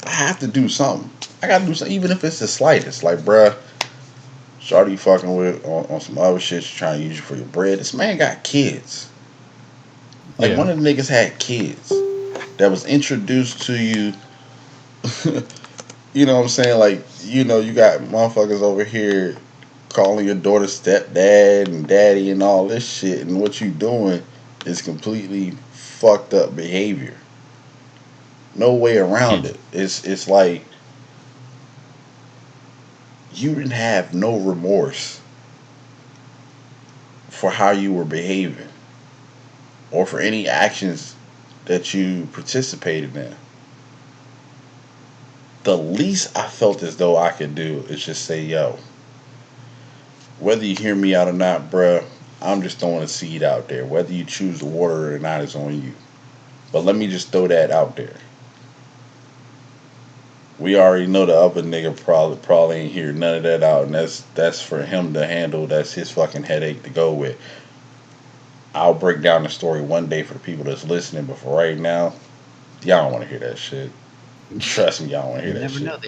I have to do something. I gotta do something, even if it's the slightest. Like, bruh, Shawty fucking with on some other shit, she's trying to use you for your bread. This man got kids. Like, Yeah. one of the niggas had kids that was introduced to you. You know what I'm saying? Like, you got motherfuckers over here calling your daughter stepdad and daddy and all this shit, and what you doing is completely fucked up behavior. No way around Kim. it. It's like you didn't have no remorse for how you were behaving or for any actions that you participated in. The least I felt as though I could do is just say, yo, whether you hear me out or not, bruh, I'm just throwing a seed out there. Whether you choose to water it or not is on you. But let me just throw that out there. We already know the other nigga probably ain't hear none of that out, and that's for him to handle. That's his fucking headache to go with. I'll break down the story one day for the people that's listening, but for right now, y'all don't want to hear that shit. Trust me, y'all don't want to You hear that never shit. know.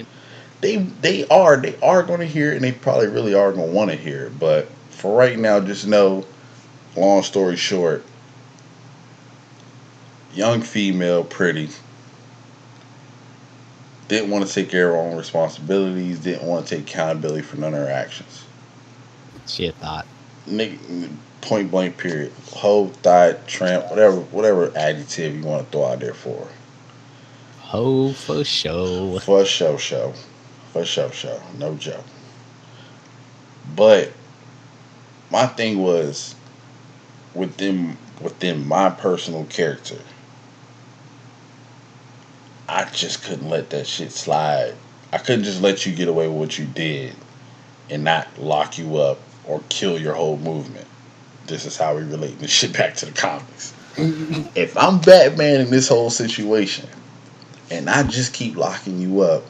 They are going to hear it, and they probably really are going to want to hear it. But for right now, just know, long story short, young female, pretty, didn't want to take care of her own responsibilities, didn't want to take accountability for none of her actions. She had thought. Nigga, point blank, period. Hoe, thought, tramp, whatever adjective you want to throw out there for her. Ho for show. For show. For show. No joke. But my thing was within my personal character. I just couldn't let that shit slide. I couldn't just let you get away with what you did and not lock you up or kill your whole movement. This is how we relate this shit back to the comics. If I'm Batman in this whole situation and I just keep locking you up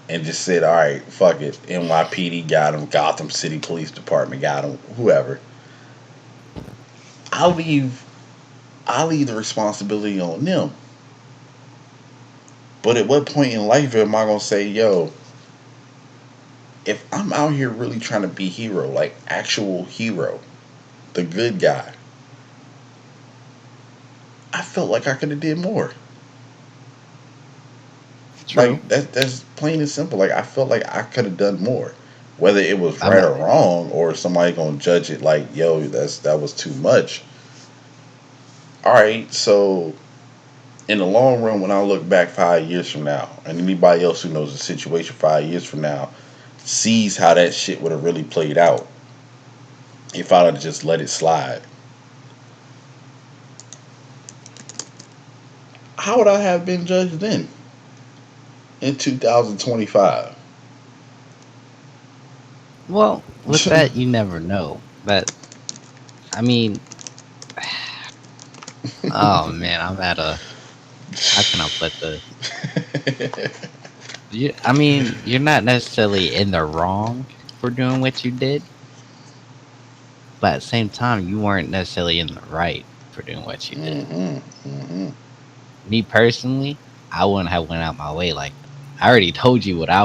and just said, all right, fuck it, NYPD got him, Gotham City Police Department got him, whoever, I'll leave the responsibility on them. But at what point in life am I gonna say, yo, if I'm out here really trying to be hero, like actual hero, the good guy, I felt like I could have did more. True. Like that's plain and simple. Like I felt like I could have done more. Whether it was I right mean, or wrong, or somebody gonna judge it like, yo, that was too much. All right, so in the long run, when I look back 5 years from now, and anybody else who knows the situation 5 years from now sees how that shit would have really played out if I'd have just let it slide, how would I have been judged then in 2025? well, with that, you never know. But I mean, oh man, I'm at a. How can I put this? I mean, you're not necessarily in the wrong for doing what you did, but at the same time, you weren't necessarily in the right for doing what you did. hmm hmm Me personally, I wouldn't have went out my way. Like I already told you what I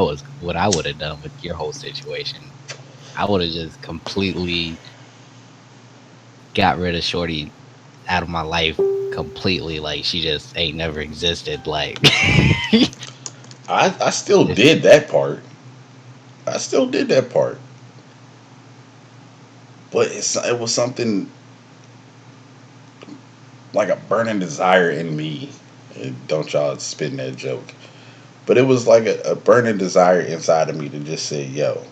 would have done with your whole situation. I would have just completely got rid of Shorty out of my life completely. Like she just ain't never existed. Like I still if, did that part. I still did that part. But it was something like a burning desire in me. Don't y'all spin that joke. But it was like a burning desire inside of me to just say, yo,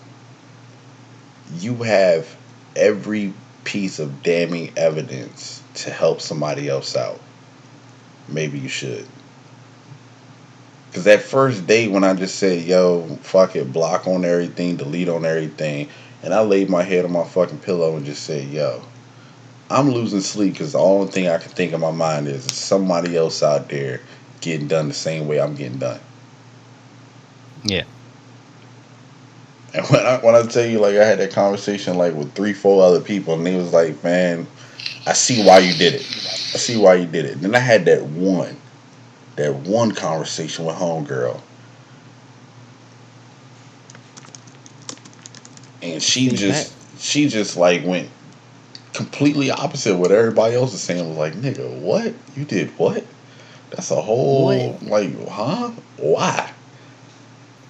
you have every piece of damning evidence to help somebody else out. Maybe you should. Because that first day when I just said, yo, fuck it, block on everything, delete on everything, and I laid my head on my fucking pillow and just said, yo, I'm losing sleep because the only thing I can think in my mind is somebody else out there getting done the same way I'm getting done. yeah, And when I tell you, like, I had that conversation like with 3, 4 other people, and they was like, man, I see why you did it. I see why you did it. And then I had that one conversation with homegirl, and she see that. just she just like went completely opposite of what everybody else is saying. Was like, nigga, what you did? What? That's a What, whole like, huh? Why?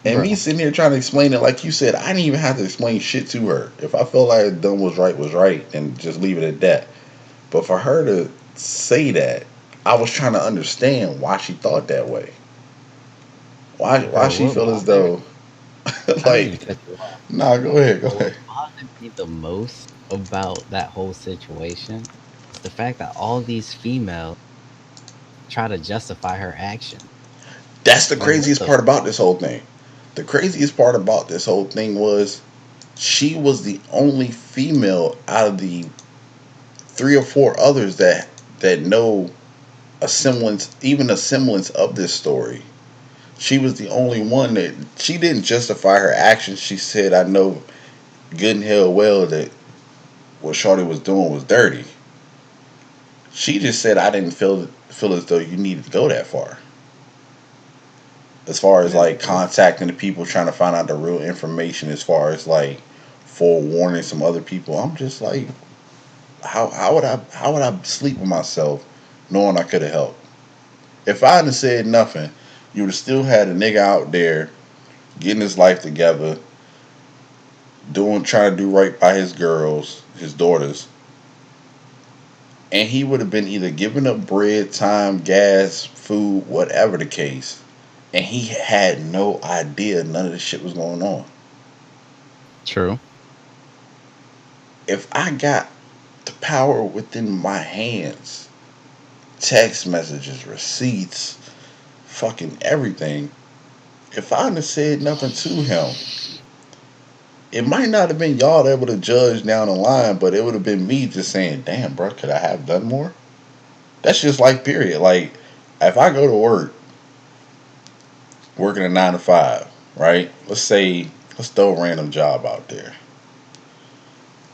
And me bro? sitting here trying to explain it, like you said, I didn't even have to explain shit to her. If I felt like done was right, then just leave it at that. But for her to say that, I was trying to understand why she thought that way. Why Bro, she what feel as bothered? though I don't mean like, to cut you off, nah, go ahead, go but what ahead. bothered me the most about that whole situation is the fact that all these females try to justify her action. That's the Like, what craziest the part about fuck? this whole thing. The craziest part about this whole thing was she was the only female out of the 3 or 4 others that know a semblance, even a semblance of this story. She was the only one that she didn't justify her actions. She said, "I know good and hell well that what Shawty was doing was dirty." She just said, "I didn't feel as though you needed to go that far." As far as Yeah, like contacting the people, trying to find out the real information, as far as like forewarning some other people, I'm just like, how would I sleep with myself knowing I could have helped? If I hadn't said nothing, you would have still had a nigga out there getting his life together, trying to do right by his girls, his daughters, and he would have been either giving up bread, time, gas, food, whatever the case, and he had no idea none of this shit was going on. true. If I got the power within my hands, text messages, receipts, fucking everything. If I hadn't said nothing to him, it might not have been y'all that would have judged down the line, but it would have been me just saying, "Damn, bro, could I have done more?" That's just like period. Like, if I go to work, working a 9 to 5, right? Let's throw a random job out there.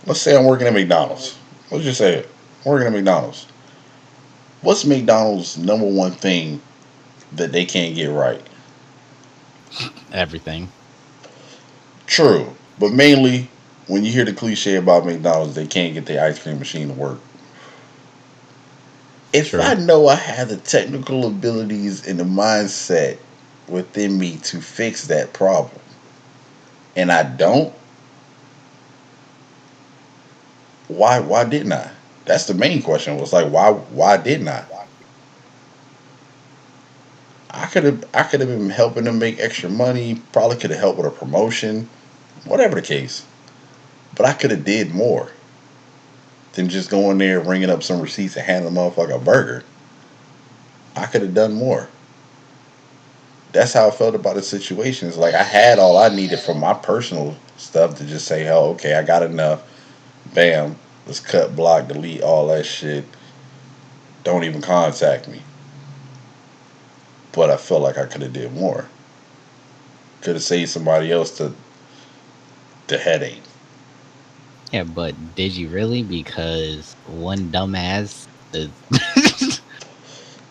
Let's say I'm working at McDonald's. Let's just say it. Working at McDonald's. What's McDonald's number one thing that they can't get right? Everything. True, but mainly when you hear the cliche about McDonald's, they can't get their ice cream machine to work. If True. I know I have the technical abilities and the mindset within me to fix that problem, and I don't, why didn't I? That's the main question. Was like why didn't I? I could have been helping them make extra money. Probably could have helped with a promotion, whatever the case. But I could have did more than just going there, ringing up some receipts and handing a motherfucker a burger. I could have done more. That's how I felt about the situation. It's like I had all I needed from my personal stuff to just say, "Oh, okay, I got enough." Bam, let's cut, block, delete all that shit. Don't even contact me. But I felt like I could have did more. Could have saved somebody else the headache. Yeah, but did you really? Because one dumbass is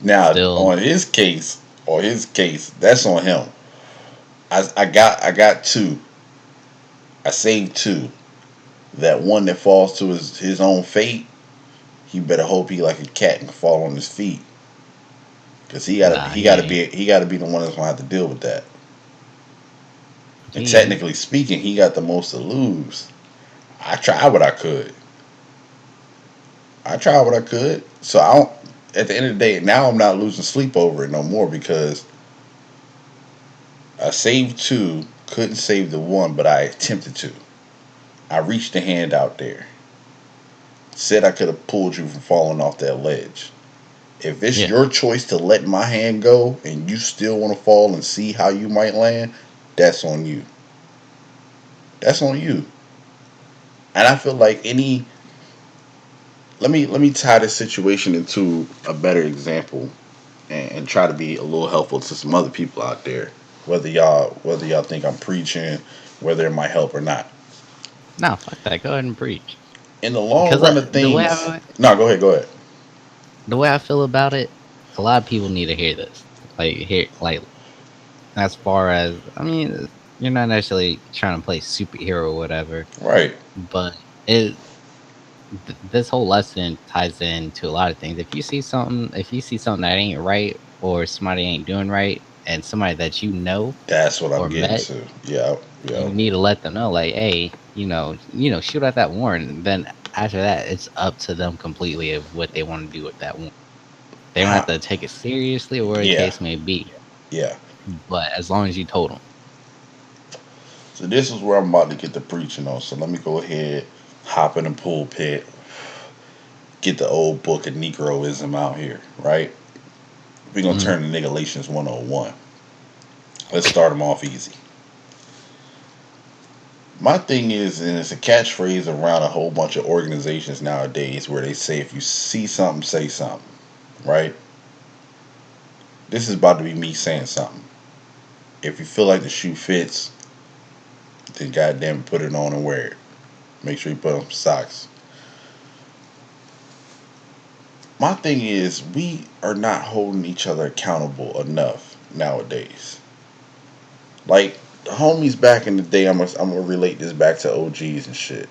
Now still on his case, that's on him. I got two. I saved two. That one that falls to his own fate, he better hope he like a cat and fall on his feet. Cause he gotta nah. he He gotta ain't. be he gotta be the one that's gonna have to deal with that. And He ain't. technically speaking, he got the most to lose. I tried what I could. I tried what I could. So I don't. At the end of the day, now I'm not losing sleep over it no more because I saved two, couldn't save the one, but I attempted to. I reached a hand out there. Said I could have pulled you from falling off that ledge. If it's Yeah. your choice to let my hand go and you still want to fall and see how you might land, that's on you. That's on you. And I feel like any let me tie this situation into a better example and try to be a little helpful to some other people out there. Whether y'all think I'm preaching, whether it might help or not. No, fuck that. Go ahead and preach. In the long Because run of the way things, no, go ahead. I feel about it, a lot of people need to hear this. Like as far as I mean, you're not necessarily trying to play superhero or whatever, Right. but it this whole lesson ties into a lot of things. If you see something that ain't right or somebody ain't doing right, and somebody that you know That's what I'm or getting met, to. Yeah, you yeah. need to let them know, like, hey, shoot out that warrant. And then after that, it's up to them completely of what they want to do with that warrant. They don't have to take it seriously or whatever the Yeah, case may be. yeah. But as long as you told them, So this is where I'm about to get the preaching on. So let me go ahead, hop in the pulpit, get the old book of Negroism out here, right? We're gonna mm, turn to Nigalations 101. Let's start them off easy. My thing is, and it's a catchphrase around a whole bunch of organizations nowadays where they say if you see something, say something, right? This is about to be me saying something. If you feel like the shoe fits, then goddamn put it on and wear it. Make sure you put on some socks. My thing is, we are not holding each other accountable enough nowadays. Like, the homies back in the day, I'm gonna relate this back to OGs and shit.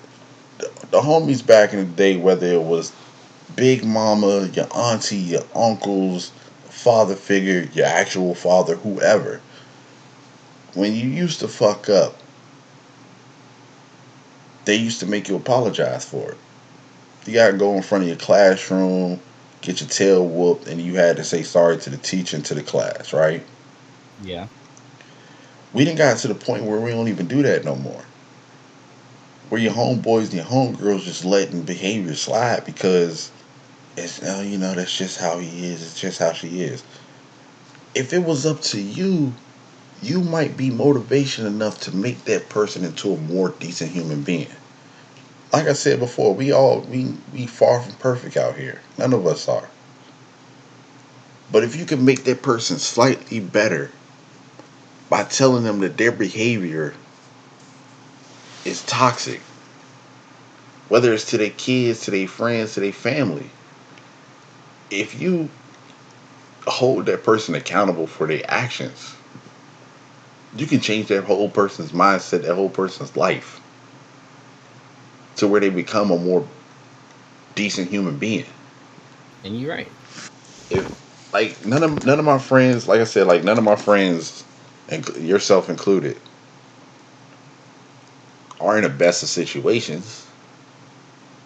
The homies back in the day, whether it was Big Mama, your auntie, your uncles, father figure, your actual father, whoever, when you used to fuck up, they used to make you apologize for it. You gotta go in front of your classroom, get your tail whooped, and you had to say sorry to the teacher and to the class, right? yeah, We didn't got to the point where we don't even do that no more. Where your homeboys and your homegirls just letting behavior slide because it's, oh, that's just how he is. It's just how she is. if it was up to you, you might be motivation enough to make that person into a more decent human being. Like I said before, we far from perfect out here. None of us are. But if you can make that person slightly better by telling them that their behavior is toxic, whether it's to their kids, to their friends, to their family, if you hold that person accountable for their actions, you can change that whole person's mindset, that whole person's life to where they become a more decent human being. And you're right. If like none of my friends, like I said, like none of my friends, and yourself included, are in the best of situations.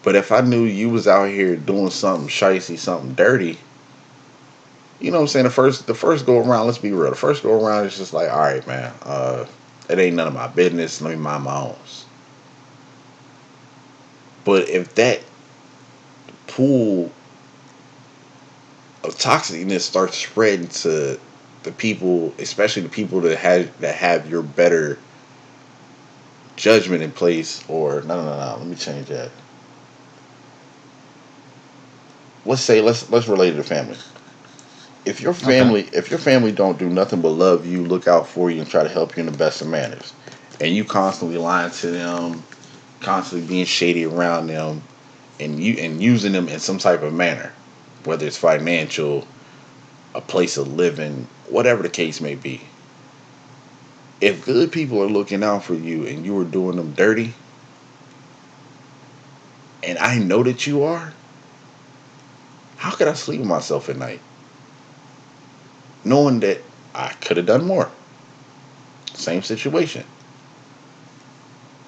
But if I knew you was out here doing something shicey, something dirty, you know what I'm saying? The first go around, let's be real. The first go around is just like, all right, man, it ain't none of my business. Let me mind my own. But if that pool of toxicness starts spreading to the people, especially the people that have your better judgment in place, or no, let me change that. Let's relate it to family. Okay. If your family don't do nothing but love you, look out for you, and try to help you in the best of manners, and you constantly lying to them, constantly being shady around them, and using them in some type of manner, whether it's financial, a place of living, whatever the case may be. If good people are looking out for you and you are doing them dirty, and I know that you are, how could I sleep with myself at night, knowing that I could have done more? Same situation.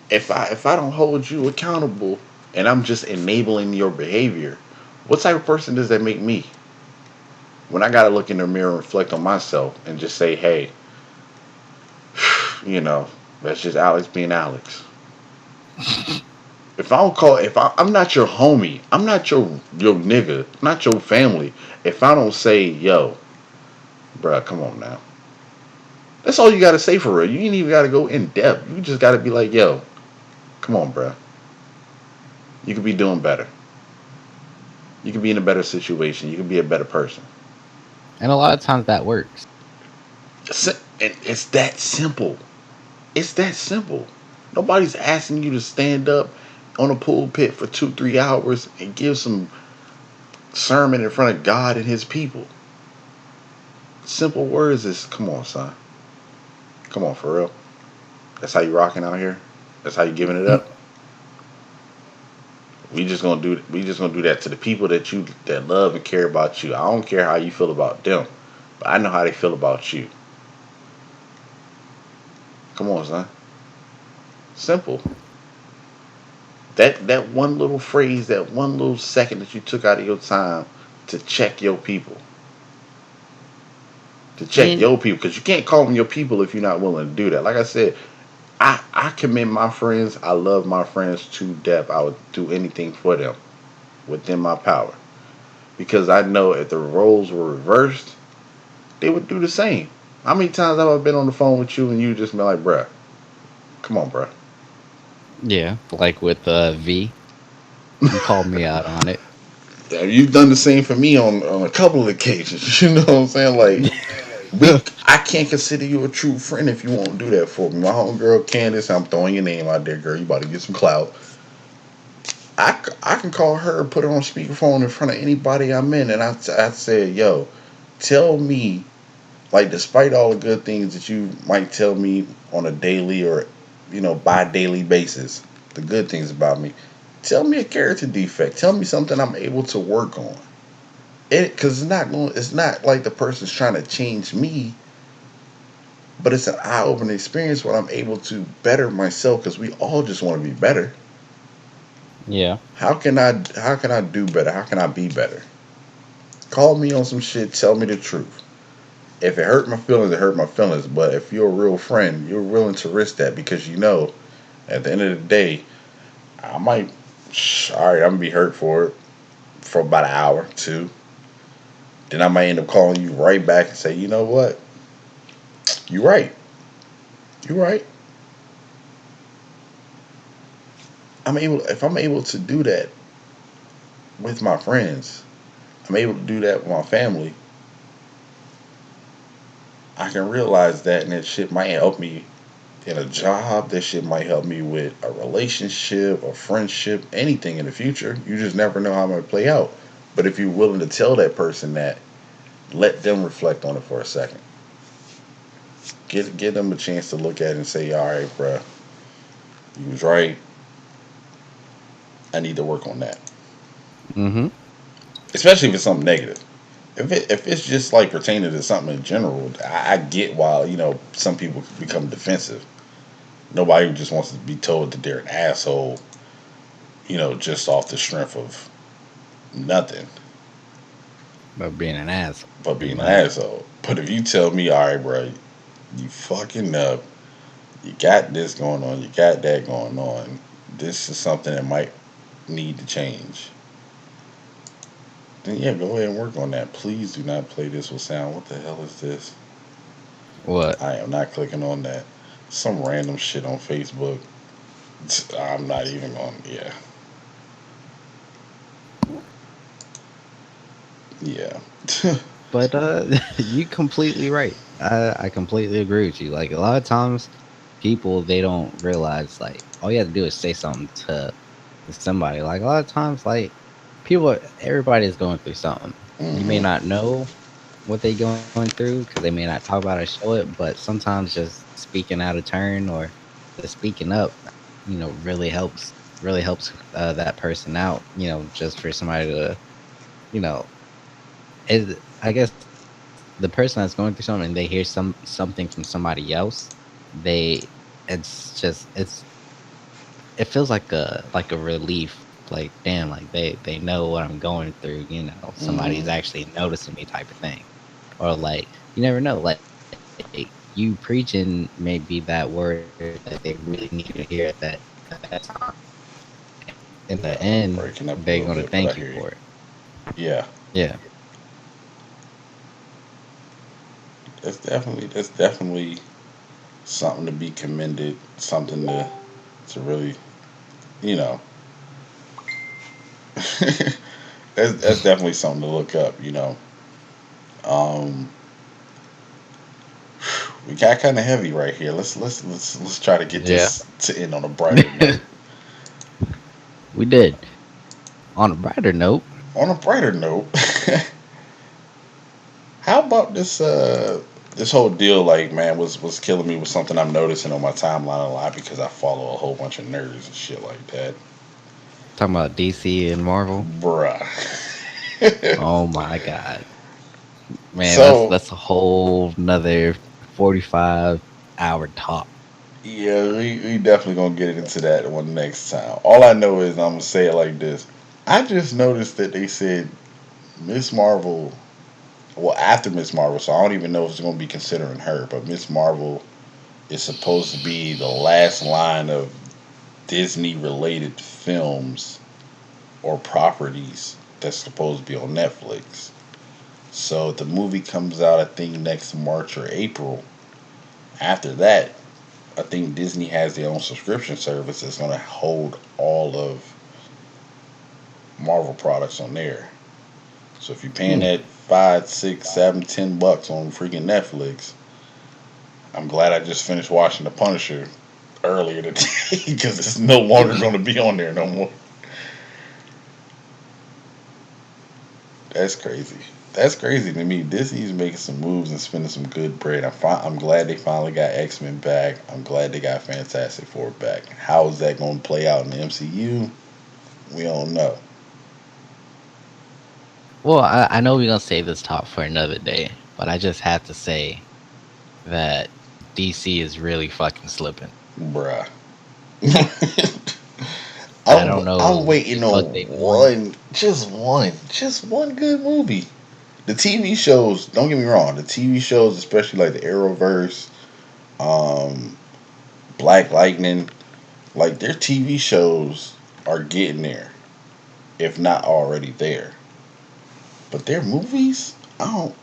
If I don't hold you accountable and I'm just enabling your behavior, what type of person does that make me? When I gotta look in the mirror and reflect on myself and just say, hey, you know, that's just Alex being Alex. If I'm not your homie, I'm not your nigga, not your family. If I don't say, yo, bruh, come on now. That's all you gotta say for real. You ain't even gotta go in depth. You just gotta be like, yo, come on, bruh. You could be doing better. You could be in a better situation. You could be a better person. And a lot of times that works. And it's that simple. It's that simple. Nobody's asking you to stand up on a pulpit for 2, 3 hours and give some sermon in front of God and His people. Simple words is, come on, son. Come on, for real. That's how you rocking out here. That's how you giving it up. We just gonna do that to the people that love and care about you. I don't care how you feel about them, but I know how they feel about you. Come on, son. Simple. That one little phrase, that one little second that you took out of your time to check your people, And because you can't call them your people if you're not willing to do that. Like I said, I commend my friends. I love my friends to death. I would do anything for them within my power, because I know if the roles were reversed, they would do the same. How many times have I been on the phone with you and you just been like, bruh, come on, bruh. yeah, like with V, you called me out on it. Yeah, you've done the same for me on a couple of occasions. You know what I'm saying? Like, I can't consider you a true friend if you won't do that for me. My homegirl Candace, I'm throwing your name out there, girl. You about to get some clout. I can call her and put her on speakerphone in front of anybody I'm in, and I said, yo, tell me, like, despite all the good things that you might tell me on a daily or, bi-daily basis, the good things about me, tell me a character defect. Tell me something I'm able to work on. Because it's not like the person's trying to change me, but it's an eye-opening experience when I'm able to better myself. Because we all just want to be better. Yeah. How can I do better? How can I be better? Call me on some shit. Tell me the truth. If it hurt my feelings, it hurt my feelings. But if you're a real friend, you're willing to risk that because at the end of the day, I might. All right, I'm gonna be hurt for it for about an hour, two. then I might end up calling you right back and say, you know what? You're right. You're right. If I'm able to do that with my friends, I'm able to do that with my family. I can realize that, and that shit might help me in a job. That shit might help me with a relationship, a friendship, anything in the future. You just never know how it might play out. But if you're willing to tell that person that, let them reflect on it for a second. Give them a chance to look at it and say, all right, bruh, you was right. I need to work on that. Mm-hmm. Especially if it's something negative. If it's just like pertaining to something in general, I get why some people become defensive. Nobody just wants to be told that they're an asshole, just off the strength of nothing But being an ass, but pretty being an much. asshole. But if you tell me, all right, bro, you fucking up, you got this going on, you got that going on, this is something that might need to change, then yeah, go ahead and work on that. Please do not play this with sound. What the hell is this? What? I am not clicking on that. Some random shit on Facebook. I'm not even on. Yeah, yeah. But you completely right. I completely agree with you. Like a lot of times, people they don't realize like all you have to do is say something to somebody. Like a lot of times, like everybody is going through something. You may Hmm. not know what they going through because they may not talk about it, or show it. But sometimes just speaking out of turn or just speaking up, really helps. Really helps that person out. Just for somebody to, you know, I guess the person that's going through something and they hear something from somebody else, they it's it feels like a relief. Like damn, like they know what I'm going through. Hmm. Somebody's actually noticing me, type of thing. Or like you never know, like you preaching may be that word that they really need to hear at that time. In the end, Breaking up a they're little gonna bit, but I thank you hear you. for it. Yeah, Yeah. that's definitely something to be commended. Something to really, you know, that's definitely something to look up. Um, we got kind of heavy right here. Let's try to get Yeah. this to end on a brighter note. We did. On a brighter note, On a brighter note, how about this whole deal? Like, man, was killing me with something I'm noticing on my timeline a lot because I follow a whole bunch of nerds and shit like that, talking about DC and Marvel. bruh. Oh my god. Man, that's So that's a whole another 45-hour talk. yeah, we definitely gonna get into that one next time. All I know is I'm gonna say it like this. I just noticed that they said Miss Marvel. Well, after Miss Marvel, so I don't even know if it's gonna be considering her, but Miss Marvel is supposed to be the last line of Disney related films or properties that's supposed to be on Netflix. So if the movie comes out, I think next March or April. After that, I think Disney has their own subscription service that's going to hold all of Marvel products on there. So if you're paying Hmm. that 5, 6, 7, $10 on freaking Netflix, I'm glad I just finished watching The Punisher earlier today because it's no longer going to be on there no more. That's crazy. That's crazy to me. Disney's making some moves and spending some good bread. I'm glad they finally got X-Men back. I'm glad they got Fantastic Four back. How is that going to play out in the MCU? We don't know. Well, I know we're gonna save this talk for another day, but I just have to say that DC is really fucking slipping. Bruh. I I'm don't know I'm what the waiting fuck on they doing. just one good movie. The TV shows, don't get me wrong, the TV shows, especially like the Arrowverse, um, Black Lightning, like their TV shows are getting there, if not already there. But their movies, I don't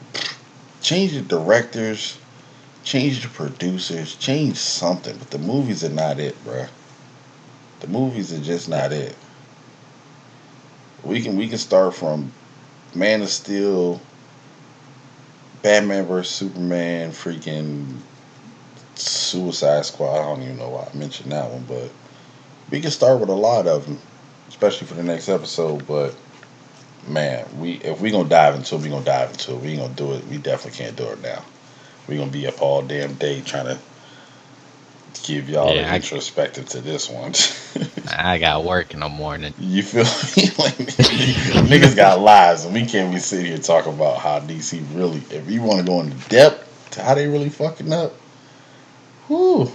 change the directors, change the producers, change something, but the movies are not it, bruh. The movies are just not it. We can start from Man of Steel, Batman vs Superman, freaking Suicide Squad. I don't even know why I mentioned that one, but we can start with a lot of them, especially for the next episode. But man, we if we gonna dive into it, we gonna dive into it. We ain't gonna do it. We definitely can't do it now. We gonna be up all damn day trying to give y'all an Yeah, introspective to this one. I got work in the morning. You feel me? Like niggas got lives, and we can't be sitting here talking about how DC really. If you want to go into depth to how they really fucking up, whew.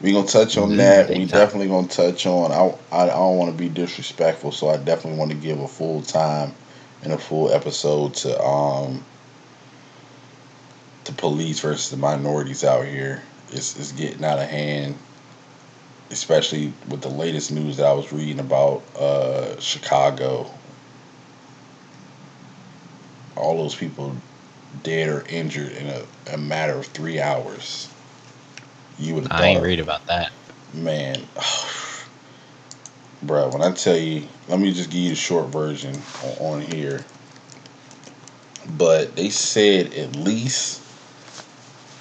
We gonna touch on that. We Big time. definitely gonna touch on. I don't want to be disrespectful, so I definitely want to give a full time and a full episode to police versus the minorities out here. It's getting out of hand, especially with the latest news that I was reading about Chicago. All those people dead or injured in a matter of 3 hours. You would have I ain't thought, read about that. man, bro. When I tell you, let me just give you the short version on here. But they said at least,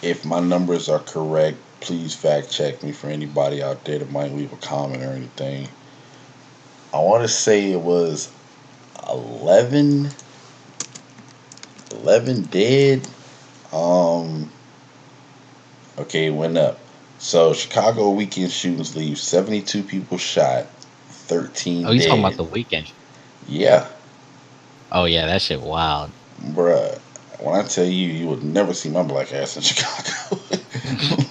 if my numbers are correct, please fact check me for anybody out there that might leave a comment or anything. I want to say it was 11, 11 dead. Um, okay, it went up. So Chicago weekend shootings leave 72 people shot, Oh, 13 you talking about dead. the weekend? Yeah, Oh yeah, that shit wild. bruh. When I tell you, you would never see my black ass in Chicago.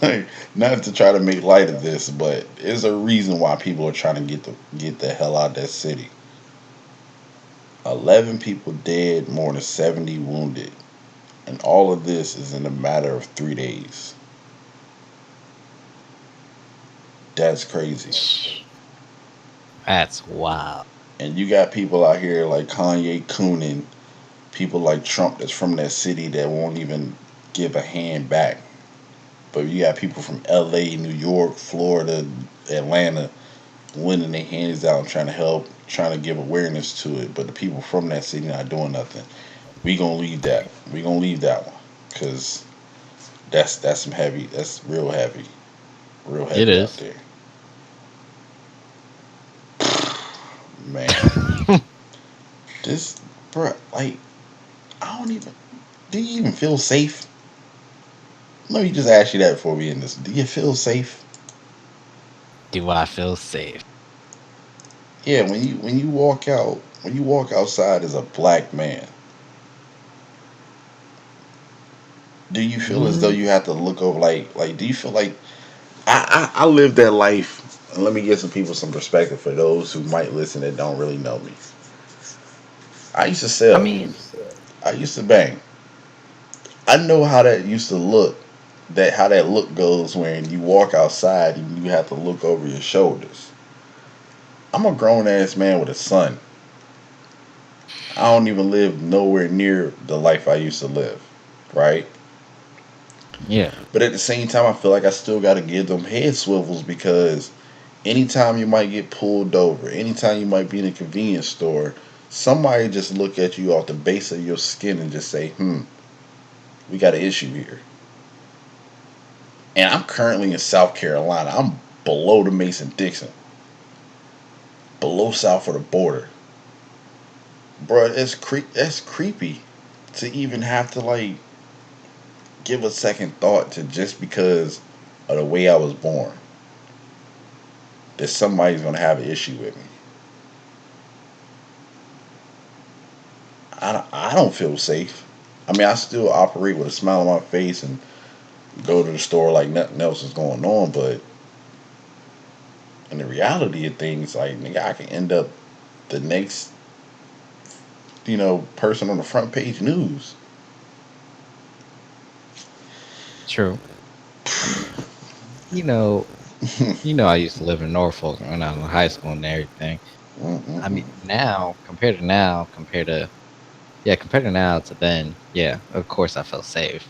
Like, not to try to make light of this, but there's a reason why people are trying to get the hell out of that city. 11 people dead, more than 70 wounded, and all of this is in a matter of 3 days. That's crazy. That's wild. And you got people out here like Kanye Coonan, people like Trump that's from that city that won't even give a hand back. But you got people from LA, New York, Florida, Atlanta lending their hands out and trying to help, trying to give awareness to it. But the people from that city not doing nothing. We gonna leave that. We gonna leave that one because that's some heavy. That's real It heavy out is. there, man. This, bruh, like I don't even. Do you even feel safe? Let me just ask you that before we end this. Do you feel safe? Do I feel safe? Yeah, when you walk outside as a black man, do you feel as though Mm, you have to look over like do you feel like I lived that life, and let me give some people some perspective for those who might listen that don't really know me. I used to I sell. mean, I used to bang. I know how that used to look. That how that look goes when you walk outside and you have to look over your shoulders. I'm a grown ass man with a son. I don't even live nowhere near the life I used to live, right? yeah, But at the same time, I feel like I still got to give them head swivels because anytime you might get pulled over, anytime you might be in a convenience store, somebody just look at you off the base of your skin and just say, we got an issue here. And I'm currently in South Carolina. I'm below the Mason Dixon, below south of the border. Bruh, that's creepy to even have to like give a second thought to just because of the way I was born that somebody's gonna have an issue with me. I don't feel safe. I mean, I still operate with a smile on my face and go to the store like nothing else is going on, but in the reality of things, like nigga, I can end up the next, person on the front page news. true. I mean, you know, I used to live in Norfolk when I was in high school and everything. I Mm-mm-mm. mean, now, compared to Yeah, compared to now to then, yeah, of course I felt safe.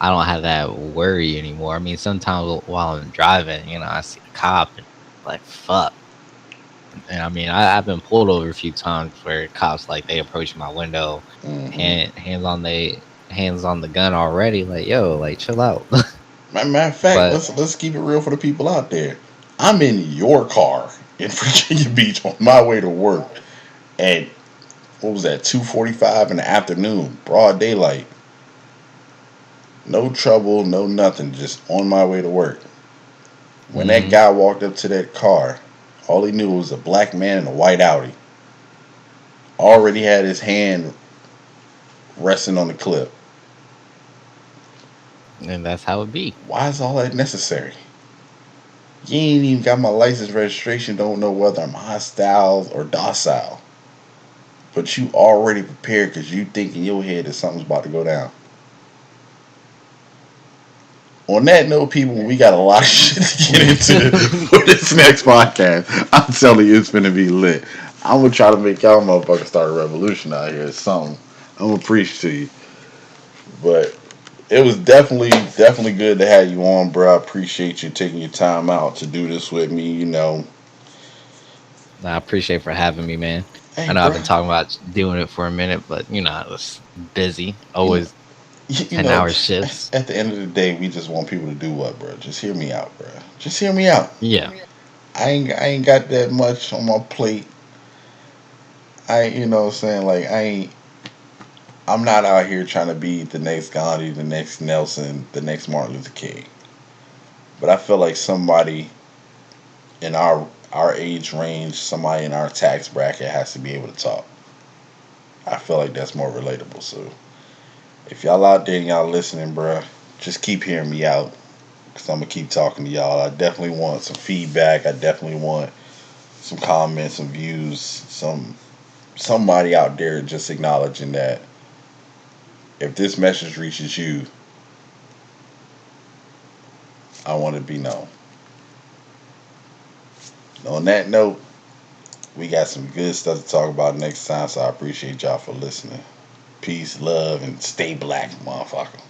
I don't have that worry anymore. I mean, sometimes while I'm driving, I see a cop and like fuck. And I mean, I've been pulled over a few times where cops like they approach my window, Hmm. hands on the gun already. Like, yo, like chill out. Matter of fact, But let's keep it real for the people out there. I'm in your car in Virginia Beach on my way to work at what was that 2:45 in the afternoon, broad daylight, no trouble, no nothing, just on my way to work. When that mhm. guy walked up to that car, all he knew was a black man in a white Audi. Already had his hand resting on the clip. And that's how it be. Why is all that necessary? You ain't even got my license registration, don't know whether I'm hostile or docile. But you already prepared because you think in your head that something's about to go down. On that note, people, we got a lot of shit to get into for this next podcast. I'm telling you, it's gonna be lit. I'm gonna try to make y'all motherfuckers start a revolution out here or something. I'm gonna preach to you. But it was definitely good to have you on, bro. I appreciate you taking your time out to do this with me. I appreciate for having me, man. I Hey, know I've bro. been talking about doing it for a minute, but I was busy. You know, Always you know. 10-hour shifts. At the end of the day, we just want people to do what, bro? Just hear me out, bro. Just hear me out. Yeah. I ain't got that much on my plate. You know what I'm saying? Like I'm not out here trying to be the next Gandhi, the next Nelson, the next Martin Luther King. But I feel like somebody in our age range, somebody in our tax bracket has to be able to talk. I feel like that's more relatable. So if y'all out there and y'all listening, bruh, just keep hearing me out. Cause I'm gonna keep talking to y'all. I definitely want some feedback. I definitely want some comments, some views, somebody out there just acknowledging that if this message reaches you, I want it to be known. On that note, we got some good stuff to talk about next time, so I appreciate y'all for listening. Peace, love, and stay black, motherfucker.